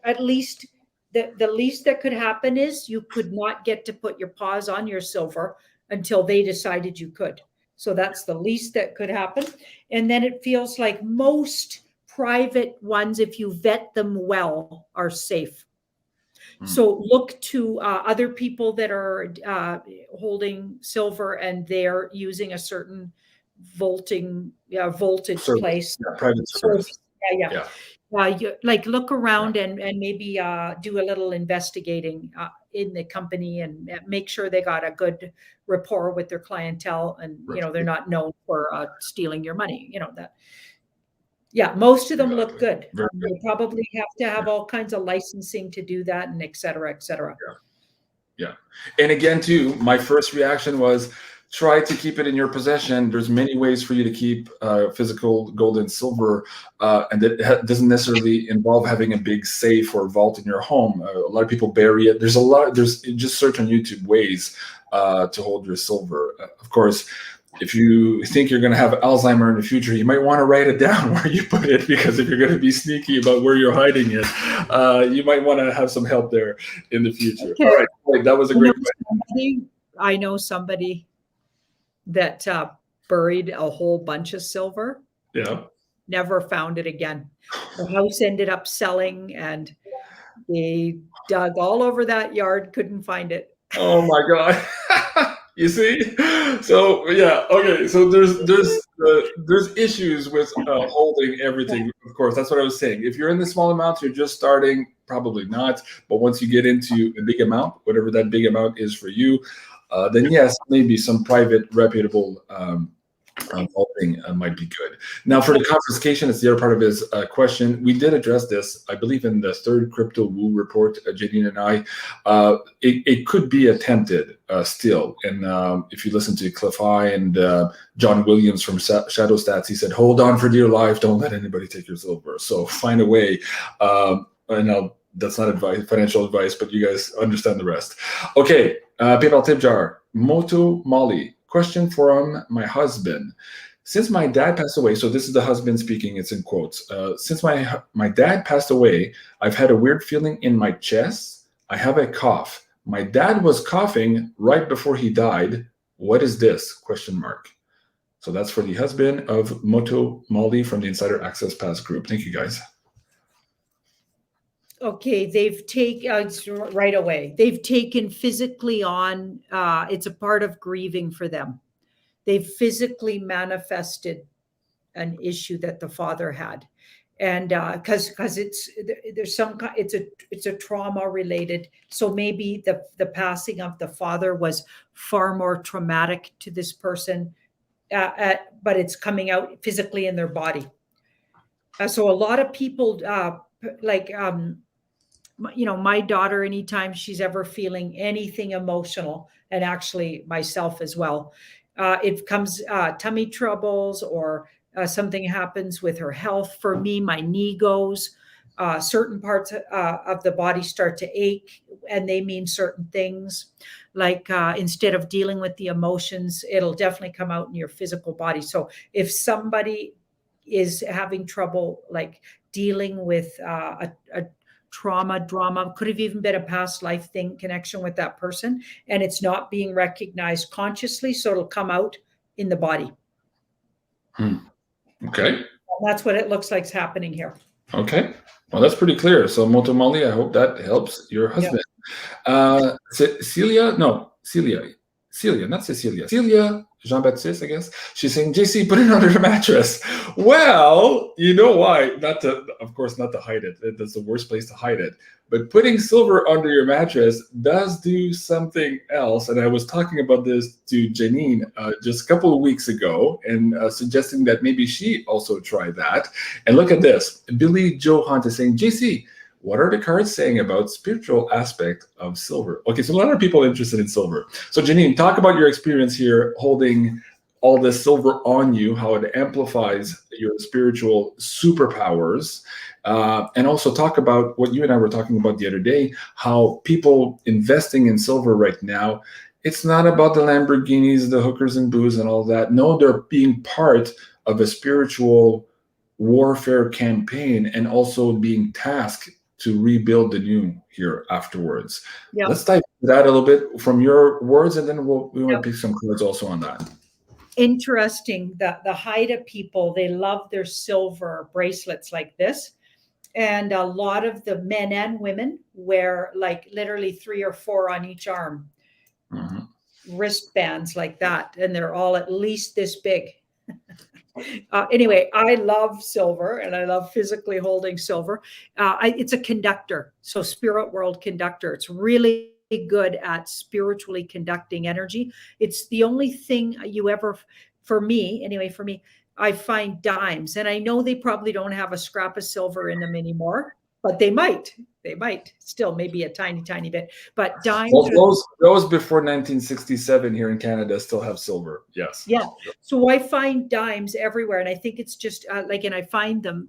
at least. The least that could happen is you could not get to put your paws on your silver until they decided you could. So that's the least that could happen. And then it feels like most private ones, if you vet them well, are safe. So look to other people that are holding silver and they're using a certain voltage Service. place. Yeah, private service. Yeah. You, like look around and maybe do a little investigating in the company and make sure they got a good rapport with their clientele, and they're not known for stealing your money. That. Yeah, most of them look good. You probably have to have all kinds of licensing to do that, and et cetera, et cetera. Yeah. And again, too, my first reaction was, try to keep it in your possession. There's many ways for you to keep physical gold and silver, and that doesn't necessarily involve having a big safe or vault in your home. A lot of people bury it. There's just search on YouTube ways to hold your silver. Of course, if you think you're going to have Alzheimer in the future, you might want to write it down where you put it, because if you're going to be sneaky about where you're hiding it, you might want to have some help there in the future. Okay. All right, that was a great question. I know somebody that buried a whole bunch of silver. Yeah. Never found it again. The house ended up selling, and they dug all over that yard, couldn't find it. Oh my God. You see? So yeah, okay. So there's issues with holding everything. Of course, that's what I was saying. If you're in the small amounts, you're just starting, probably not. But once you get into a big amount, whatever that big amount is for you, then yes, maybe some private, reputable Vaulting might be good. Now, for the confiscation, it's the other part of his question. We did address this, I believe, in the third Crypto Woo report, Janine and I. It could be attempted still. And if you listen to Cliff High and John Williams from Shadow Stats, he said, hold on for dear life. Don't let anybody take your silver. So find a way. That's not advice, financial advice, but you guys understand the rest. Okay, PayPal tip jar. Moto Molly. Question from my husband. Since my dad passed away, so this is the husband speaking, it's in quotes. Since my dad passed away, I've had a weird feeling in my chest. I have a cough. My dad was coughing right before he died. What is this? Question mark. So that's for the husband of Moto Molly from the Insider Access Pass group. Thank you, guys. Okay, they've taken right away. They've taken physically on. It's a part of grieving for them. They've physically manifested an issue that the father had, and because it's a trauma related. So maybe the passing of the father was far more traumatic to this person, but it's coming out physically in their body. So a lot of people my daughter, anytime she's ever feeling anything emotional, and actually myself as well, it comes tummy troubles or something happens with her health. For me, my knee goes, certain parts of the body start to ache, and they mean certain things. Like instead of dealing with the emotions, it'll definitely come out in your physical body. So if somebody is having trouble like dealing with a drama, could have even been a past life thing, connection with that person, and it's not being recognized consciously, so it'll come out in the body. Okay. And that's what it looks like is happening here. Okay. Well, that's pretty clear. So Motomali, I hope that helps your husband. Yeah. Celia, not Cecilia. Celia Jean-Baptiste, I guess. She's saying, JC, put it under the mattress. Well, you know why? Of course, not to hide it. That's the worst place to hide it. But putting silver under your mattress does do something else. And I was talking about this to Janine just a couple of weeks ago and suggesting that maybe she also try that. And look at this. Billy Joe Hunt is saying, JC, what are the cards saying about spiritual aspect of silver? Okay, so a lot of people are interested in silver. So Janine, talk about your experience here holding all this silver on you, how it amplifies your spiritual superpowers. And also talk about what you and I were talking about the other day, how people investing in silver right now, it's not about the Lamborghinis, the hookers and booze and all that. No, they're being part of a spiritual warfare campaign and also being tasked to rebuild the new here afterwards. Yep. Let's dive into that a little bit from your words, and then we want to pick some cards also on that. Interesting. The Haida people, they love their silver bracelets like this. And a lot of the men and women wear like literally 3 or 4 on each arm. Wristbands like that. And they're all at least this big. Anyway, I love silver and I love physically holding silver. It's a conductor. So spirit world conductor. It's really good at spiritually conducting energy. It's the only thing you ever, for me, I find dimes, and I know they probably don't have a scrap of silver in them anymore, but they might still, maybe a tiny, tiny bit, but dimes. Well, those before 1967 here in Canada still have silver. Yes. Yeah. So I find dimes everywhere. And I think it's just and I find them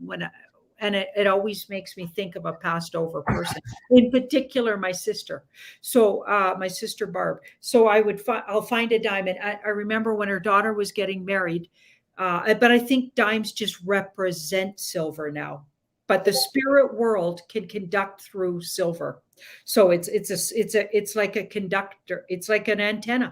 and it always makes me think of a passed over person, in particular, my sister. So my sister, Barb. So I'll find a dime. And I remember when her daughter was getting married, but I think dimes just represent silver now. But the spirit world can conduct through silver, so it's like a conductor. It's like an antenna.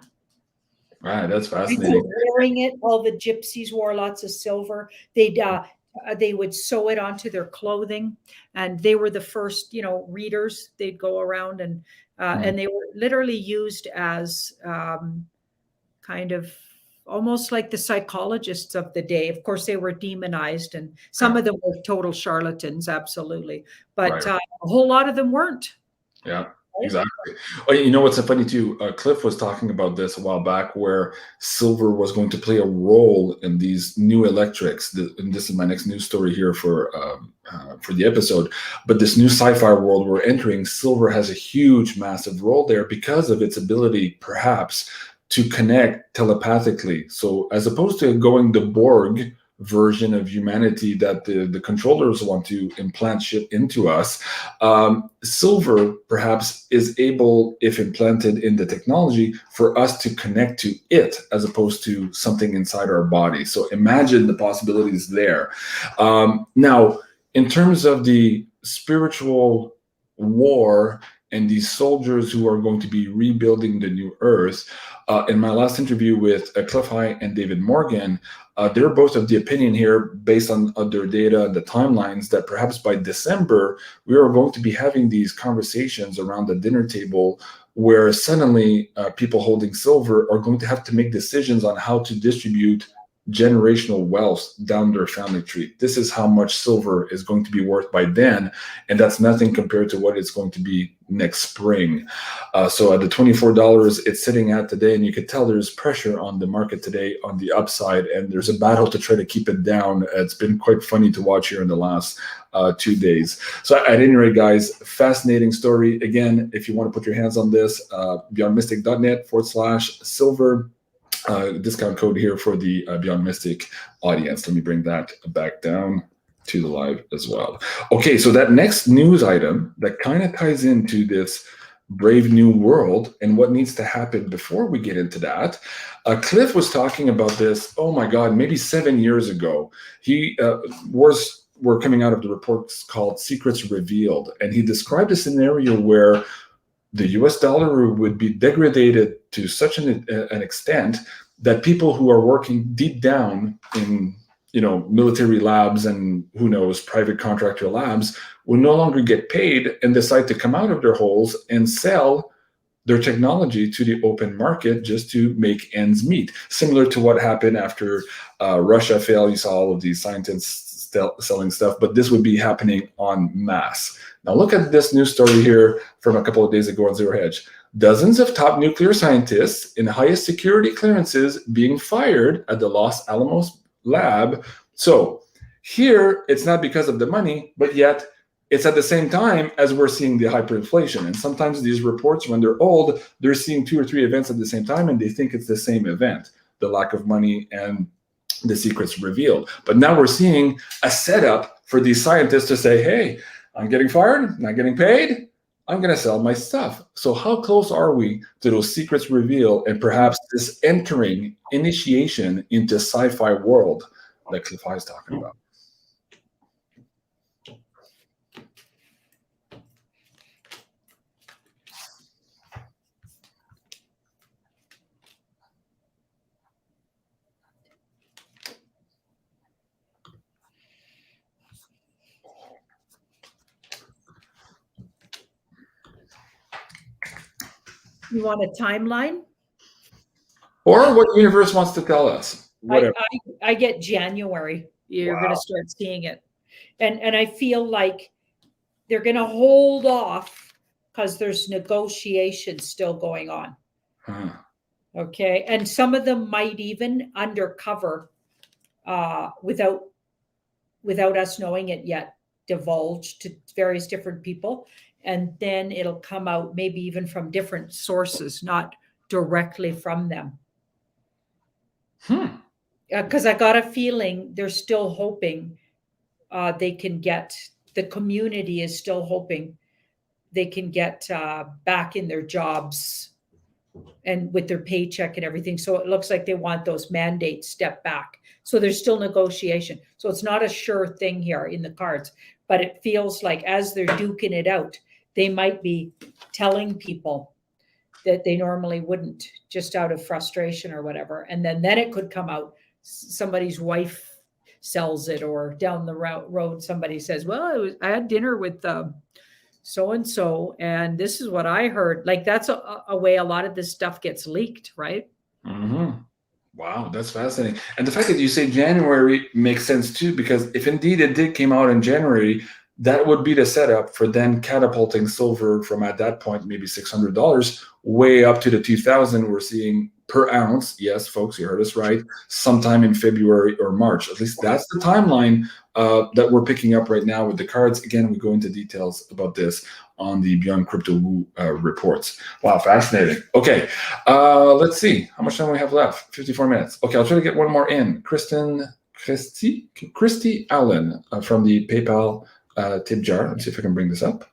Right, that's fascinating. Wearing it, all the gypsies wore lots of silver. They would sew it onto their clothing, and they were the first, readers. They'd go around and they were literally used as kind of almost like the psychologists of the day. Of course, they were demonized, and some of them were total charlatans, absolutely. But a whole lot of them weren't. Yeah. Exactly. Oh, you know what's funny too? Cliff was talking about this a while back, where silver was going to play a role in these new electrics. And this is my next news story here for the episode. But this new sci-fi world we're entering, silver has a huge, massive role there because of its ability, perhaps, to connect telepathically. So as opposed to going the Borg version of humanity that the controllers want to implant shit into us, silver perhaps is able, if implanted in the technology, for us to connect to it as opposed to something inside our body. So imagine the possibilities there. Now, in terms of the spiritual war and these soldiers who are going to be rebuilding the new earth, in my last interview with Cliff High and David Morgan, they're both of the opinion here, based on their data and the timelines, that perhaps by December, we are going to be having these conversations around the dinner table where suddenly people holding silver are going to have to make decisions on how to distribute generational wealth down their family tree. This is how much silver is going to be worth by then, and that's nothing compared to what it's going to be next spring. So at the $24 it's sitting at today, and you could tell there's pressure on the market today on the upside, and there's a battle to try to keep it down. It's been quite funny to watch here in the last 2 days. So at any rate, guys, fascinating story. Again, if you want to put your hands on this, beyondmystic.net/silver. Discount code here for the Beyond Mystic audience. Let me bring that back down to the live as well. Okay, so that next news item that kind of ties into this brave new world and what needs to happen before we get into that. Cliff was talking about this, oh my God, maybe 7 years ago. He were coming out of the reports called Secrets Revealed, and he described a scenario where the US dollar would be degraded to such an extent that people who are working deep down in, military labs and who knows, private contractor labs will no longer get paid and decide to come out of their holes and sell their technology to the open market just to make ends meet. Similar to what happened after Russia fell. You saw all of these scientists selling stuff, but this would be happening en masse. Now look at this news story here from a couple of days ago on Zero Hedge. Dozens of top nuclear scientists in highest security clearances being fired at the Los Alamos lab. So here, it's not because of the money, but yet it's at the same time as we're seeing the hyperinflation. And sometimes these reports, when they're old, they're seeing 2 or 3 events at the same time, and they think it's the same event, the lack of money and the secrets revealed. But now we're seeing a setup for these scientists to say, hey, I'm getting fired, not getting paid, I'm going to sell my stuff. So how close are we to those secrets revealed and perhaps this entering initiation into sci-fi world that Cliff High is talking about? You want a timeline? Or what the universe wants to tell us. Whatever. I get January. You're going to start seeing it. And I feel like they're going to hold off because there's negotiations still going on. Okay. And some of them might even undercover without us knowing it yet, divulge to various different people. And then it'll come out maybe even from different sources, not directly from them. Because I got a feeling they're still hoping they can get, the community is still hoping they can get back in their jobs and with their paycheck and everything. So it looks like they want those mandates step back. So there's still negotiation. So it's not a sure thing here in the cards, but it feels like as they're duking it out, they might be telling people that they normally wouldn't, just out of frustration or whatever. And then it could come out. Somebody's wife sells it, or down the road, somebody says, well, I had dinner with so-and-so, and this is what I heard. Like that's a way a lot of this stuff gets leaked, right? Wow, that's fascinating. And the fact that you say January makes sense too, because if indeed it did came out in January, that would be the setup for then catapulting silver from at that point, maybe $600 way up to the 2000 we're seeing per ounce. Yes, folks, you heard us right. Sometime in February or March. At least that's the timeline that we're picking up right now with the cards. Again, we go into details about this on the Beyond Crypto Woo reports. Wow, fascinating. Okay, let's see how much time we have left. 54 minutes. Okay, I'll try to get one more in. Christy Allen from the PayPal tip jar. Let's see if I can bring this up.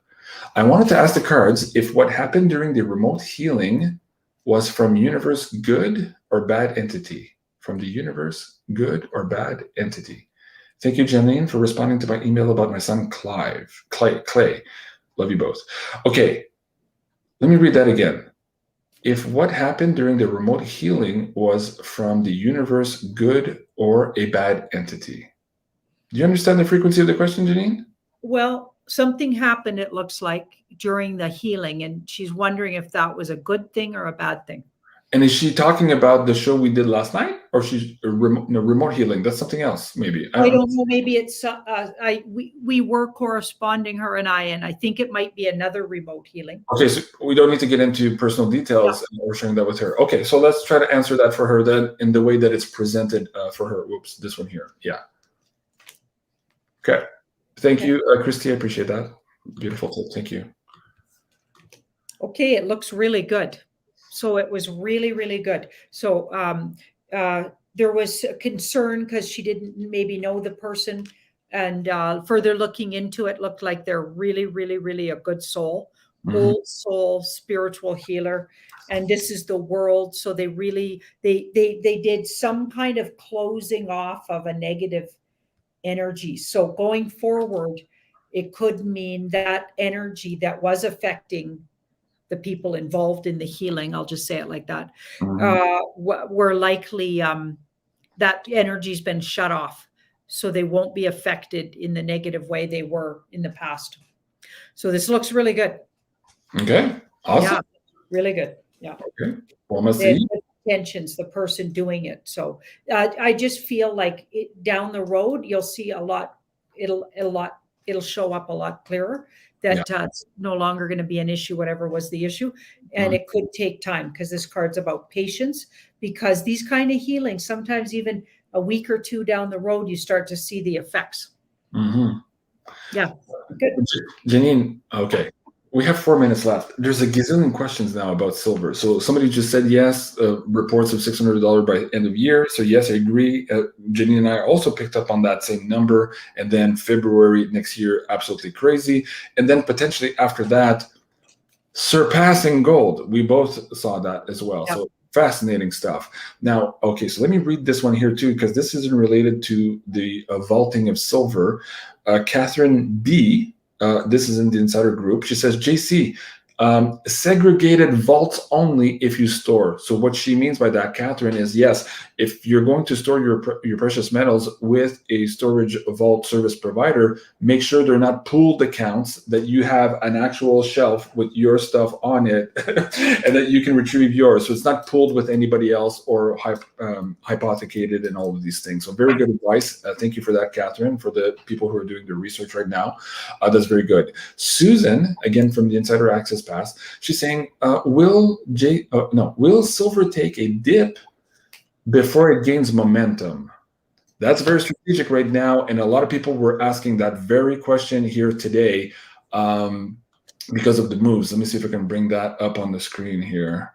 I wanted to ask the cards if what happened during the remote healing was from universe good or bad entity. From the universe, good or bad entity. Thank you, Janine, for responding to my email about my son, Clay. Love you both. Okay, let me read that again. If what happened during the remote healing was from the universe, good or a bad entity. Do you understand the frequency of the question, Janine? Well, something happened, it looks like, during the healing, and she's wondering if that was a good thing or a bad thing. And is she talking about the show we did last night, or she's remote healing? That's something else, maybe. I don't know. Maybe it's we were corresponding, her and I think it might be another remote healing. Okay, so we don't need to get into personal details. Yeah. And we're sharing that with her. Okay, so let's try to answer that for her then in the way that it's presented for her. Whoops, this one here. Yeah. Okay. Thank you, Christy. I appreciate that. Beautiful tip. Thank you. Okay, it looks really good. So it was really, really good. So there was a concern because she didn't maybe know the person, and further looking into it, looked like they're really, really, really a good soul, old soul, spiritual healer. And this is the world. So they really, they did some kind of closing off of a negative energy. So going forward, it could mean that energy that was affecting the people involved in the healing, I'll just say it like that, were likely, that energy's been shut off. So they won't be affected in the negative way they were in the past. So this looks really good. Okay, awesome. Yeah, really good. Yeah. Okay. Well, must see. Intentions, the person doing it. So I just feel like down the road, you'll see a lot, it'll show up a lot clearer that it's no longer going to be an issue, whatever was the issue. And it could take time because this card's about patience, because these kind of healings, sometimes even a week or two down the road, you start to see the effects. Yeah. Good. Janine, okay. We have 4 minutes left. There's a gazillion questions now about silver. So somebody just said yes, reports of $600 by end of year. So yes, I agree. Janine and I also picked up on that same number. And then February next year, absolutely crazy. And then potentially after that, surpassing gold. We both saw that as well. Yep. So fascinating stuff. Now, okay, so let me read this one here too, because this isn't related to the vaulting of silver. Catherine B., this is in the insider group. She says, JC, segregated vaults only if you store. So what she means by that, Catherine, is yes, if you're going to store your precious metals with a storage vault service provider, make sure they're not pooled accounts, that you have an actual shelf with your stuff on it and that you can retrieve yours. So it's not pooled with anybody else or hypothecated and all of these things. So very good advice. Thank you for that, Catherine, for the people who are doing the research right now. That's very good. Susan, again, from the Insider Access Pass, she's saying, will silver take a dip before it gains momentum? That's very strategic right now, and a lot of people were asking that very question here today because of the moves. Let me see if I can bring that up on the screen here.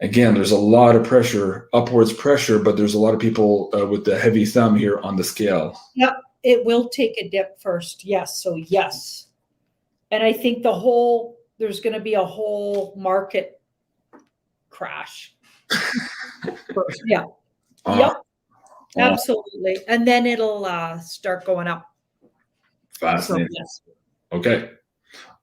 Again, there's a lot of pressure, upwards pressure, but there's a lot of people with the heavy thumb here on the scale. Yep, it will take a dip first. Yes, so yes. And I think there's going to be a whole market crash. Yeah. Yep. Absolutely. And then it'll start going up. Fascinating. So, yes. Okay.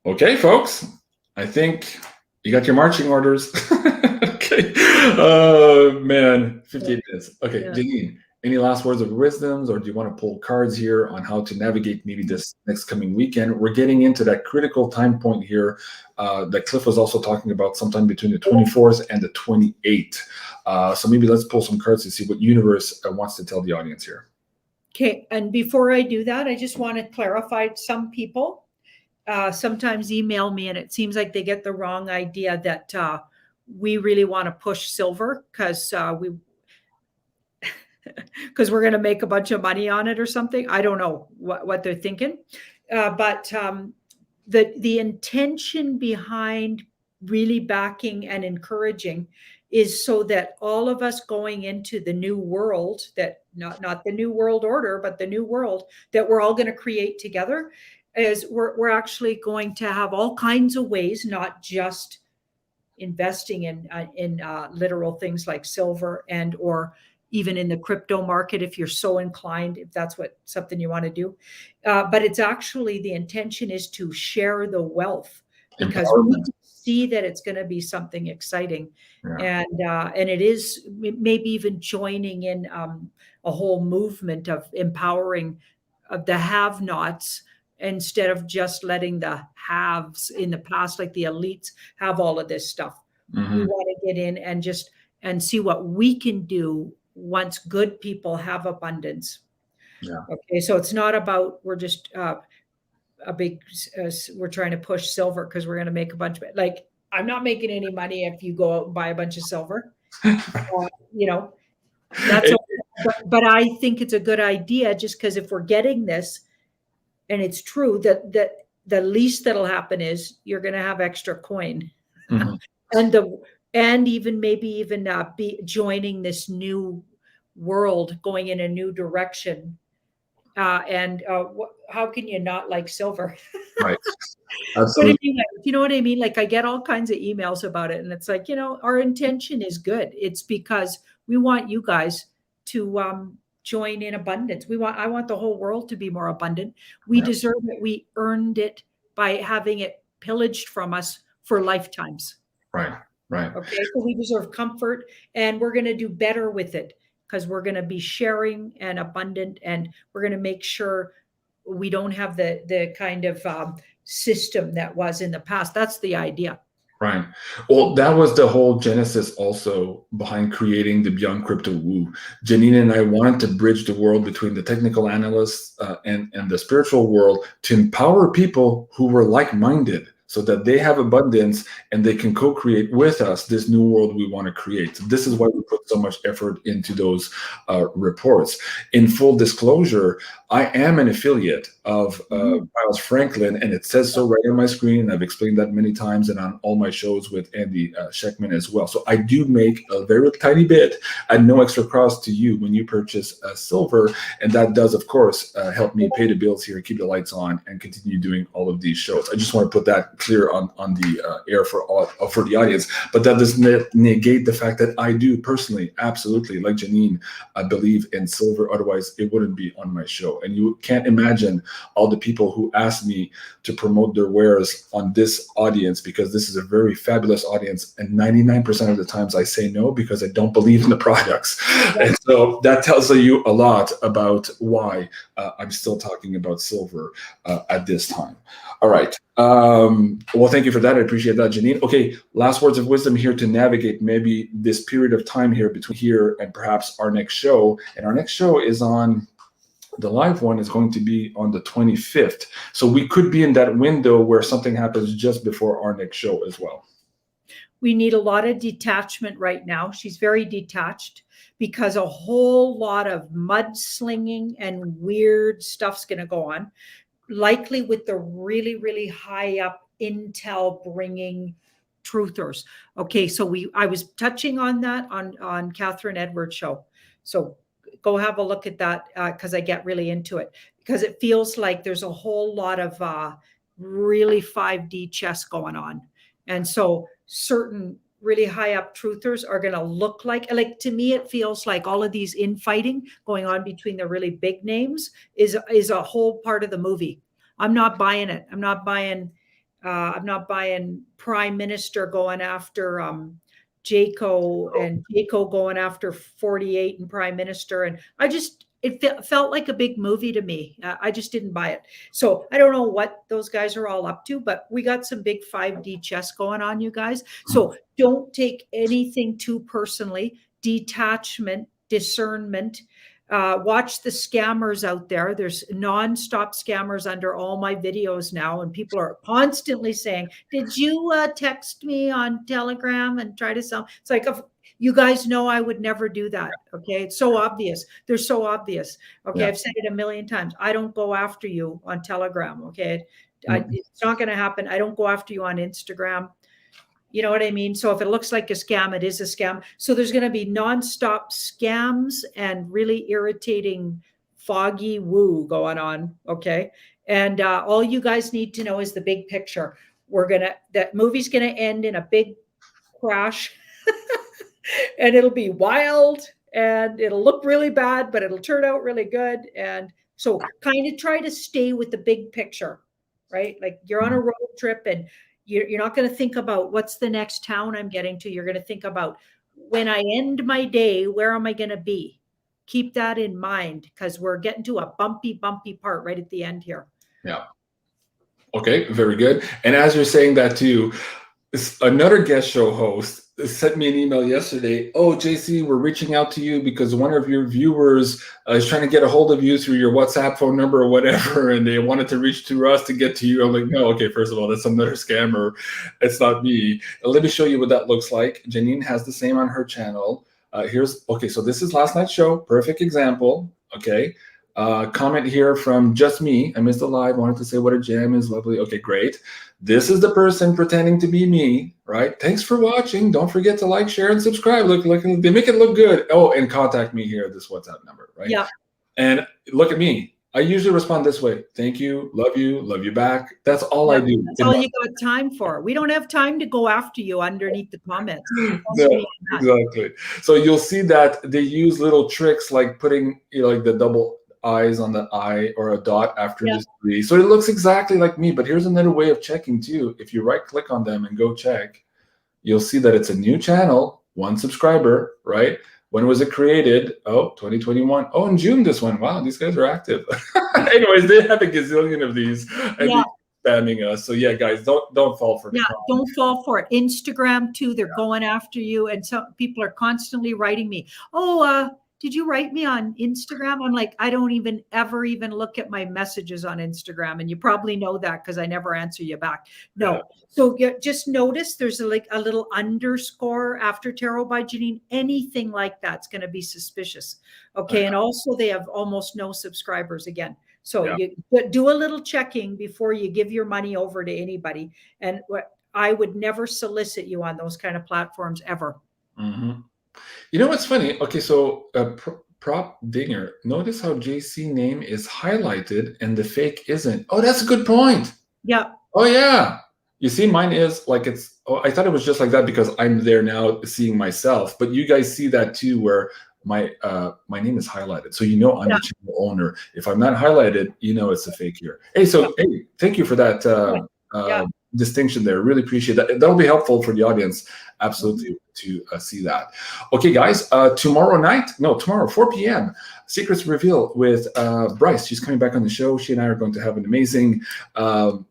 Okay, folks. I think you got your marching orders. Okay. Oh, man. 58 minutes. Okay, Janine, any last words of wisdoms, or do you want to pull cards here on how to navigate maybe this next coming weekend? We're getting into that critical time point here that Cliff was also talking about, sometime between the 24th and the 28th. So maybe let's pull some cards to see what universe wants to tell the audience here. Okay, and before I do that, I just want to clarify, some people sometimes email me and it seems like they get the wrong idea that we really want to push silver because we're going to make a bunch of money on it or something. I don't know what they're thinking. But the intention behind really backing and encouraging is so that all of us going into the new world, that not the new world order, but the new world that we're all going to create together, is we're actually going to have all kinds of ways, not just investing in literal things like silver and or even in the crypto market, if you're so inclined, if that's something you want to do. But it's actually, the intention is to share the wealth, because we see that it's going to be something exciting. Yeah. And it is maybe even joining in a whole movement of empowering of the have-nots, instead of just letting the haves in the past, like the elites, have all of this stuff. Mm-hmm. We want to get in and see what we can do once good people have abundance. Yeah. Okay, so it's not about we're just we're trying to push silver because we're going to make a bunch of it. Like, I'm not making any money if you go out and buy a bunch of silver. That's but I think it's a good idea, just because if we're getting this, and it's true that the least that'll happen is you're going to have extra coin. Mm-hmm. and maybe even be joining this new world, going in a new direction. How can you not like silver? Right. Absolutely. You know what I mean? Like, I get all kinds of emails about it, and it's like, our intention is good. It's because we want you guys to join in abundance. I want the whole world to be more abundant. We deserve it. We earned it by having it pillaged from us for lifetimes. Right. Okay. So we deserve comfort, and we're going to do better with it, because we're going to be sharing and abundant, and we're going to make sure we don't have the kind of system that was in the past. That's the idea. Right. Well, that was the whole genesis also behind creating the Beyond Crypto Woo. Janine and I wanted to bridge the world between the technical analysts and the spiritual world, to empower people who were like-minded, so that they have abundance and they can co-create with us this new world we want to create. So this is why we put so much effort into those reports. In full disclosure, I am an affiliate of Miles Franklin, and it says so right on my screen. I've explained that many times and on all my shows with Andy Scheckman as well. So I do make a very tiny bit at no extra cost to you when you purchase silver. And that does, of course, help me pay the bills here, keep the lights on, and continue doing all of these shows. I just want to put that clear on the air for the audience. But that doesn't negate the fact that I do personally, absolutely, like Janine, I believe in silver. Otherwise, it wouldn't be on my show. And you can't imagine all the people who ask me to promote their wares on this audience, because this is a very fabulous audience. And 99% of the times I say no, because I don't believe in the products. Yeah. And so that tells you a lot about why I'm still talking about silver at this time. All right. Well, thank you for that. I appreciate that, Janine. Okay, last words of wisdom here to navigate maybe this period of time here between here and perhaps our next show. And our next show is on, the live one is going to be on the 25th. So we could be in that window where something happens just before our next show as well. We need a lot of detachment right now. She's very detached, because a whole lot of mudslinging and weird stuff's going to go on, likely with the really, really high up intel bringing truthers. Okay, so I was touching on that on Catherine Edwards' show. So go have a look at that, because I get really into it, because it feels like there's a whole lot of really 5D chess going on. And so certain really high up truthers are going to look like to me, it feels like all of these infighting going on between the really big names is a whole part of the movie. I'm not buying it. I'm not buying Prime Minister going after Jaco, and Jaco going after 48 and Prime Minister. And it felt like a big movie to me. I just didn't buy it. So I don't know what those guys are all up to, but we got some big 5D chess going on, you guys. So don't take anything too personally. Detachment, discernment, watch the scammers out there. There's nonstop scammers under all my videos now, and people are constantly saying, "Did you text me on Telegram and try to sell?" It's like, you guys know I would never do that. Okay, it's so obvious. They're so obvious. Okay, yeah. I've said it a million times. I don't go after you on Telegram. Okay, it's not going to happen. I don't go after you on Instagram. You know what I mean? So if it looks like a scam, it is a scam. So there's going to be nonstop scams and really irritating, foggy woo going on. Okay. And all you guys need to know is the big picture. That movie's going to end in a big crash and it'll be wild and it'll look really bad, but it'll turn out really good. And so kind of try to stay with the big picture, right? Like you're on a road trip and you're not going to think about what's the next town I'm getting to. You're going to think about when I end my day, where am I going to be? Keep that in mind because we're getting to a bumpy part right at the end here. Yeah. Okay, very good. And as you're saying that too, another guest show host sent me an email yesterday. "Oh, JC, we're reaching out to you because one of your viewers is trying to get a hold of you through your WhatsApp phone number or whatever, and they wanted to reach to us to get to you." I'm like, "No, okay, first of all, that's another scammer. It's not me." Let me show you what that looks like. Janine has the same on her channel. Okay, so this is last night's show. Perfect example. Okay. Comment here from Just Me. "I missed the live. Wanted to say what a jam is. Lovely." Okay, great. This is the person pretending to be me, right? "Thanks for watching. Don't forget to like, share, and subscribe." Look, they make it look good. Oh, and contact me here at this WhatsApp number, right? Yeah. And look at me. I usually respond this way: "Thank you, love you back." That's all I do. That's all you got time for. We don't have time to go after you underneath the comments. No, exactly. So you'll see that they use little tricks like putting like the double eyes on the I or a dot after this three. So it looks exactly like me, but here's another way of checking too. If you right click on them and go check, you'll see that it's a new channel, 1 subscriber, right? When was it created? Oh, 2021. Oh, in June, this one. Wow, these guys are active. Anyways, they have a gazillion of these and they're spamming us. So yeah, guys, don't fall for it. Yeah, don't fall for it. Instagram too, they're going after you. And some people are constantly writing me, "Oh, did you write me on Instagram?" I'm like, I don't ever look at my messages on Instagram. And you probably know that because I never answer you back. No. Yeah. So just notice there's a little underscore after Tarot by Janine. Anything like that's going to be suspicious. Okay. And also they have almost no subscribers again. So you do a little checking before you give your money over to anybody. And I would never solicit you on those kind of platforms ever. Mm-hmm. You know what's funny? Okay, so Prop Dinger, notice how JC name is highlighted and the fake isn't. Oh, that's a good point. Yeah. Oh, yeah. You see, mine is like it's. Oh, I thought it was just like that because I'm there now seeing myself. But you guys see that too, where my name is highlighted, so you know I'm the channel owner. If I'm not highlighted, you know it's a fake here. Hey, so hey, thank you for that distinction there. Really appreciate that. That'll be helpful for the audience. Absolutely. To see that. Okay, guys, tomorrow, 4 p.m., Secrets Reveal with Bryce. She's coming back on the show. She and I are going to have an amazing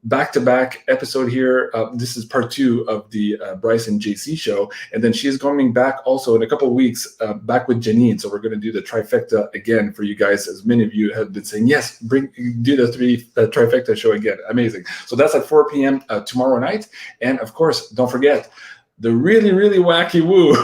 back-to-back episode here. This is part 2 of the Bryce and JC show. And then she is coming back also in a couple of weeks, back with Janine. So we're going to do the trifecta again for you guys, as many of you have been saying, yes, do the trifecta show again. Amazing. So that's at 4 p.m. Tomorrow night. And of course, don't forget, the really, really wacky woo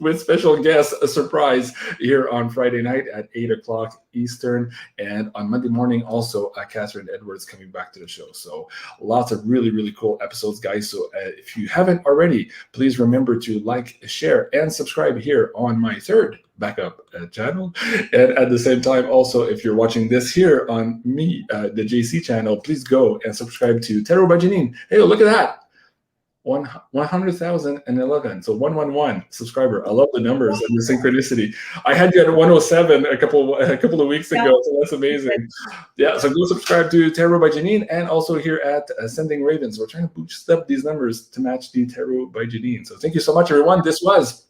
with special guests, a surprise here on Friday night at 8 o'clock Eastern. And on Monday morning, also Catherine Edwards coming back to the show. So lots of really, really cool episodes, guys. So if you haven't already, please remember to like, share, and subscribe here on my third backup channel. And at the same time, also, if you're watching this here on me, the JC channel, please go and subscribe to Tarot by Janine. Hey, look at that. 100,011, so 111 subscriber. I love the numbers and the synchronicity. I had you at 107 a couple of weeks ago, so that's amazing. Yeah, so go subscribe to Tarot by Janine, and also here at Ascending Ravens. We're trying to boost up these numbers to match the Tarot by Janine. So thank you so much, everyone. This was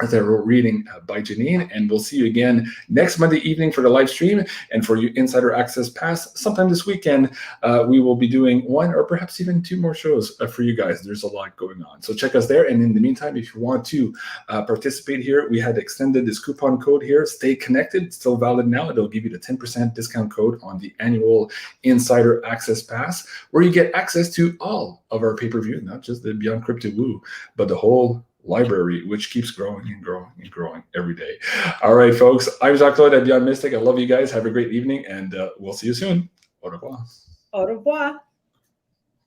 tarot reading by Janine, and we'll see you again next Monday evening for the live stream. And for you Insider Access Pass, sometime this weekend, we will be doing one or perhaps even 2 more shows for you guys. There's a lot going on. So check us there. And in the meantime, if you want to participate here, we had extended this coupon code here. Stay connected, still valid now. It'll give you the 10% discount code on the annual Insider Access Pass, where you get access to all of our pay-per-view, not just the Beyond Crypto Woo, but the whole library, which keeps growing and growing and growing every day. All right, folks. I'm Jean-Claude at Beyond Mystic. I love you guys. Have a great evening, and we'll see you soon. Au revoir. Au revoir.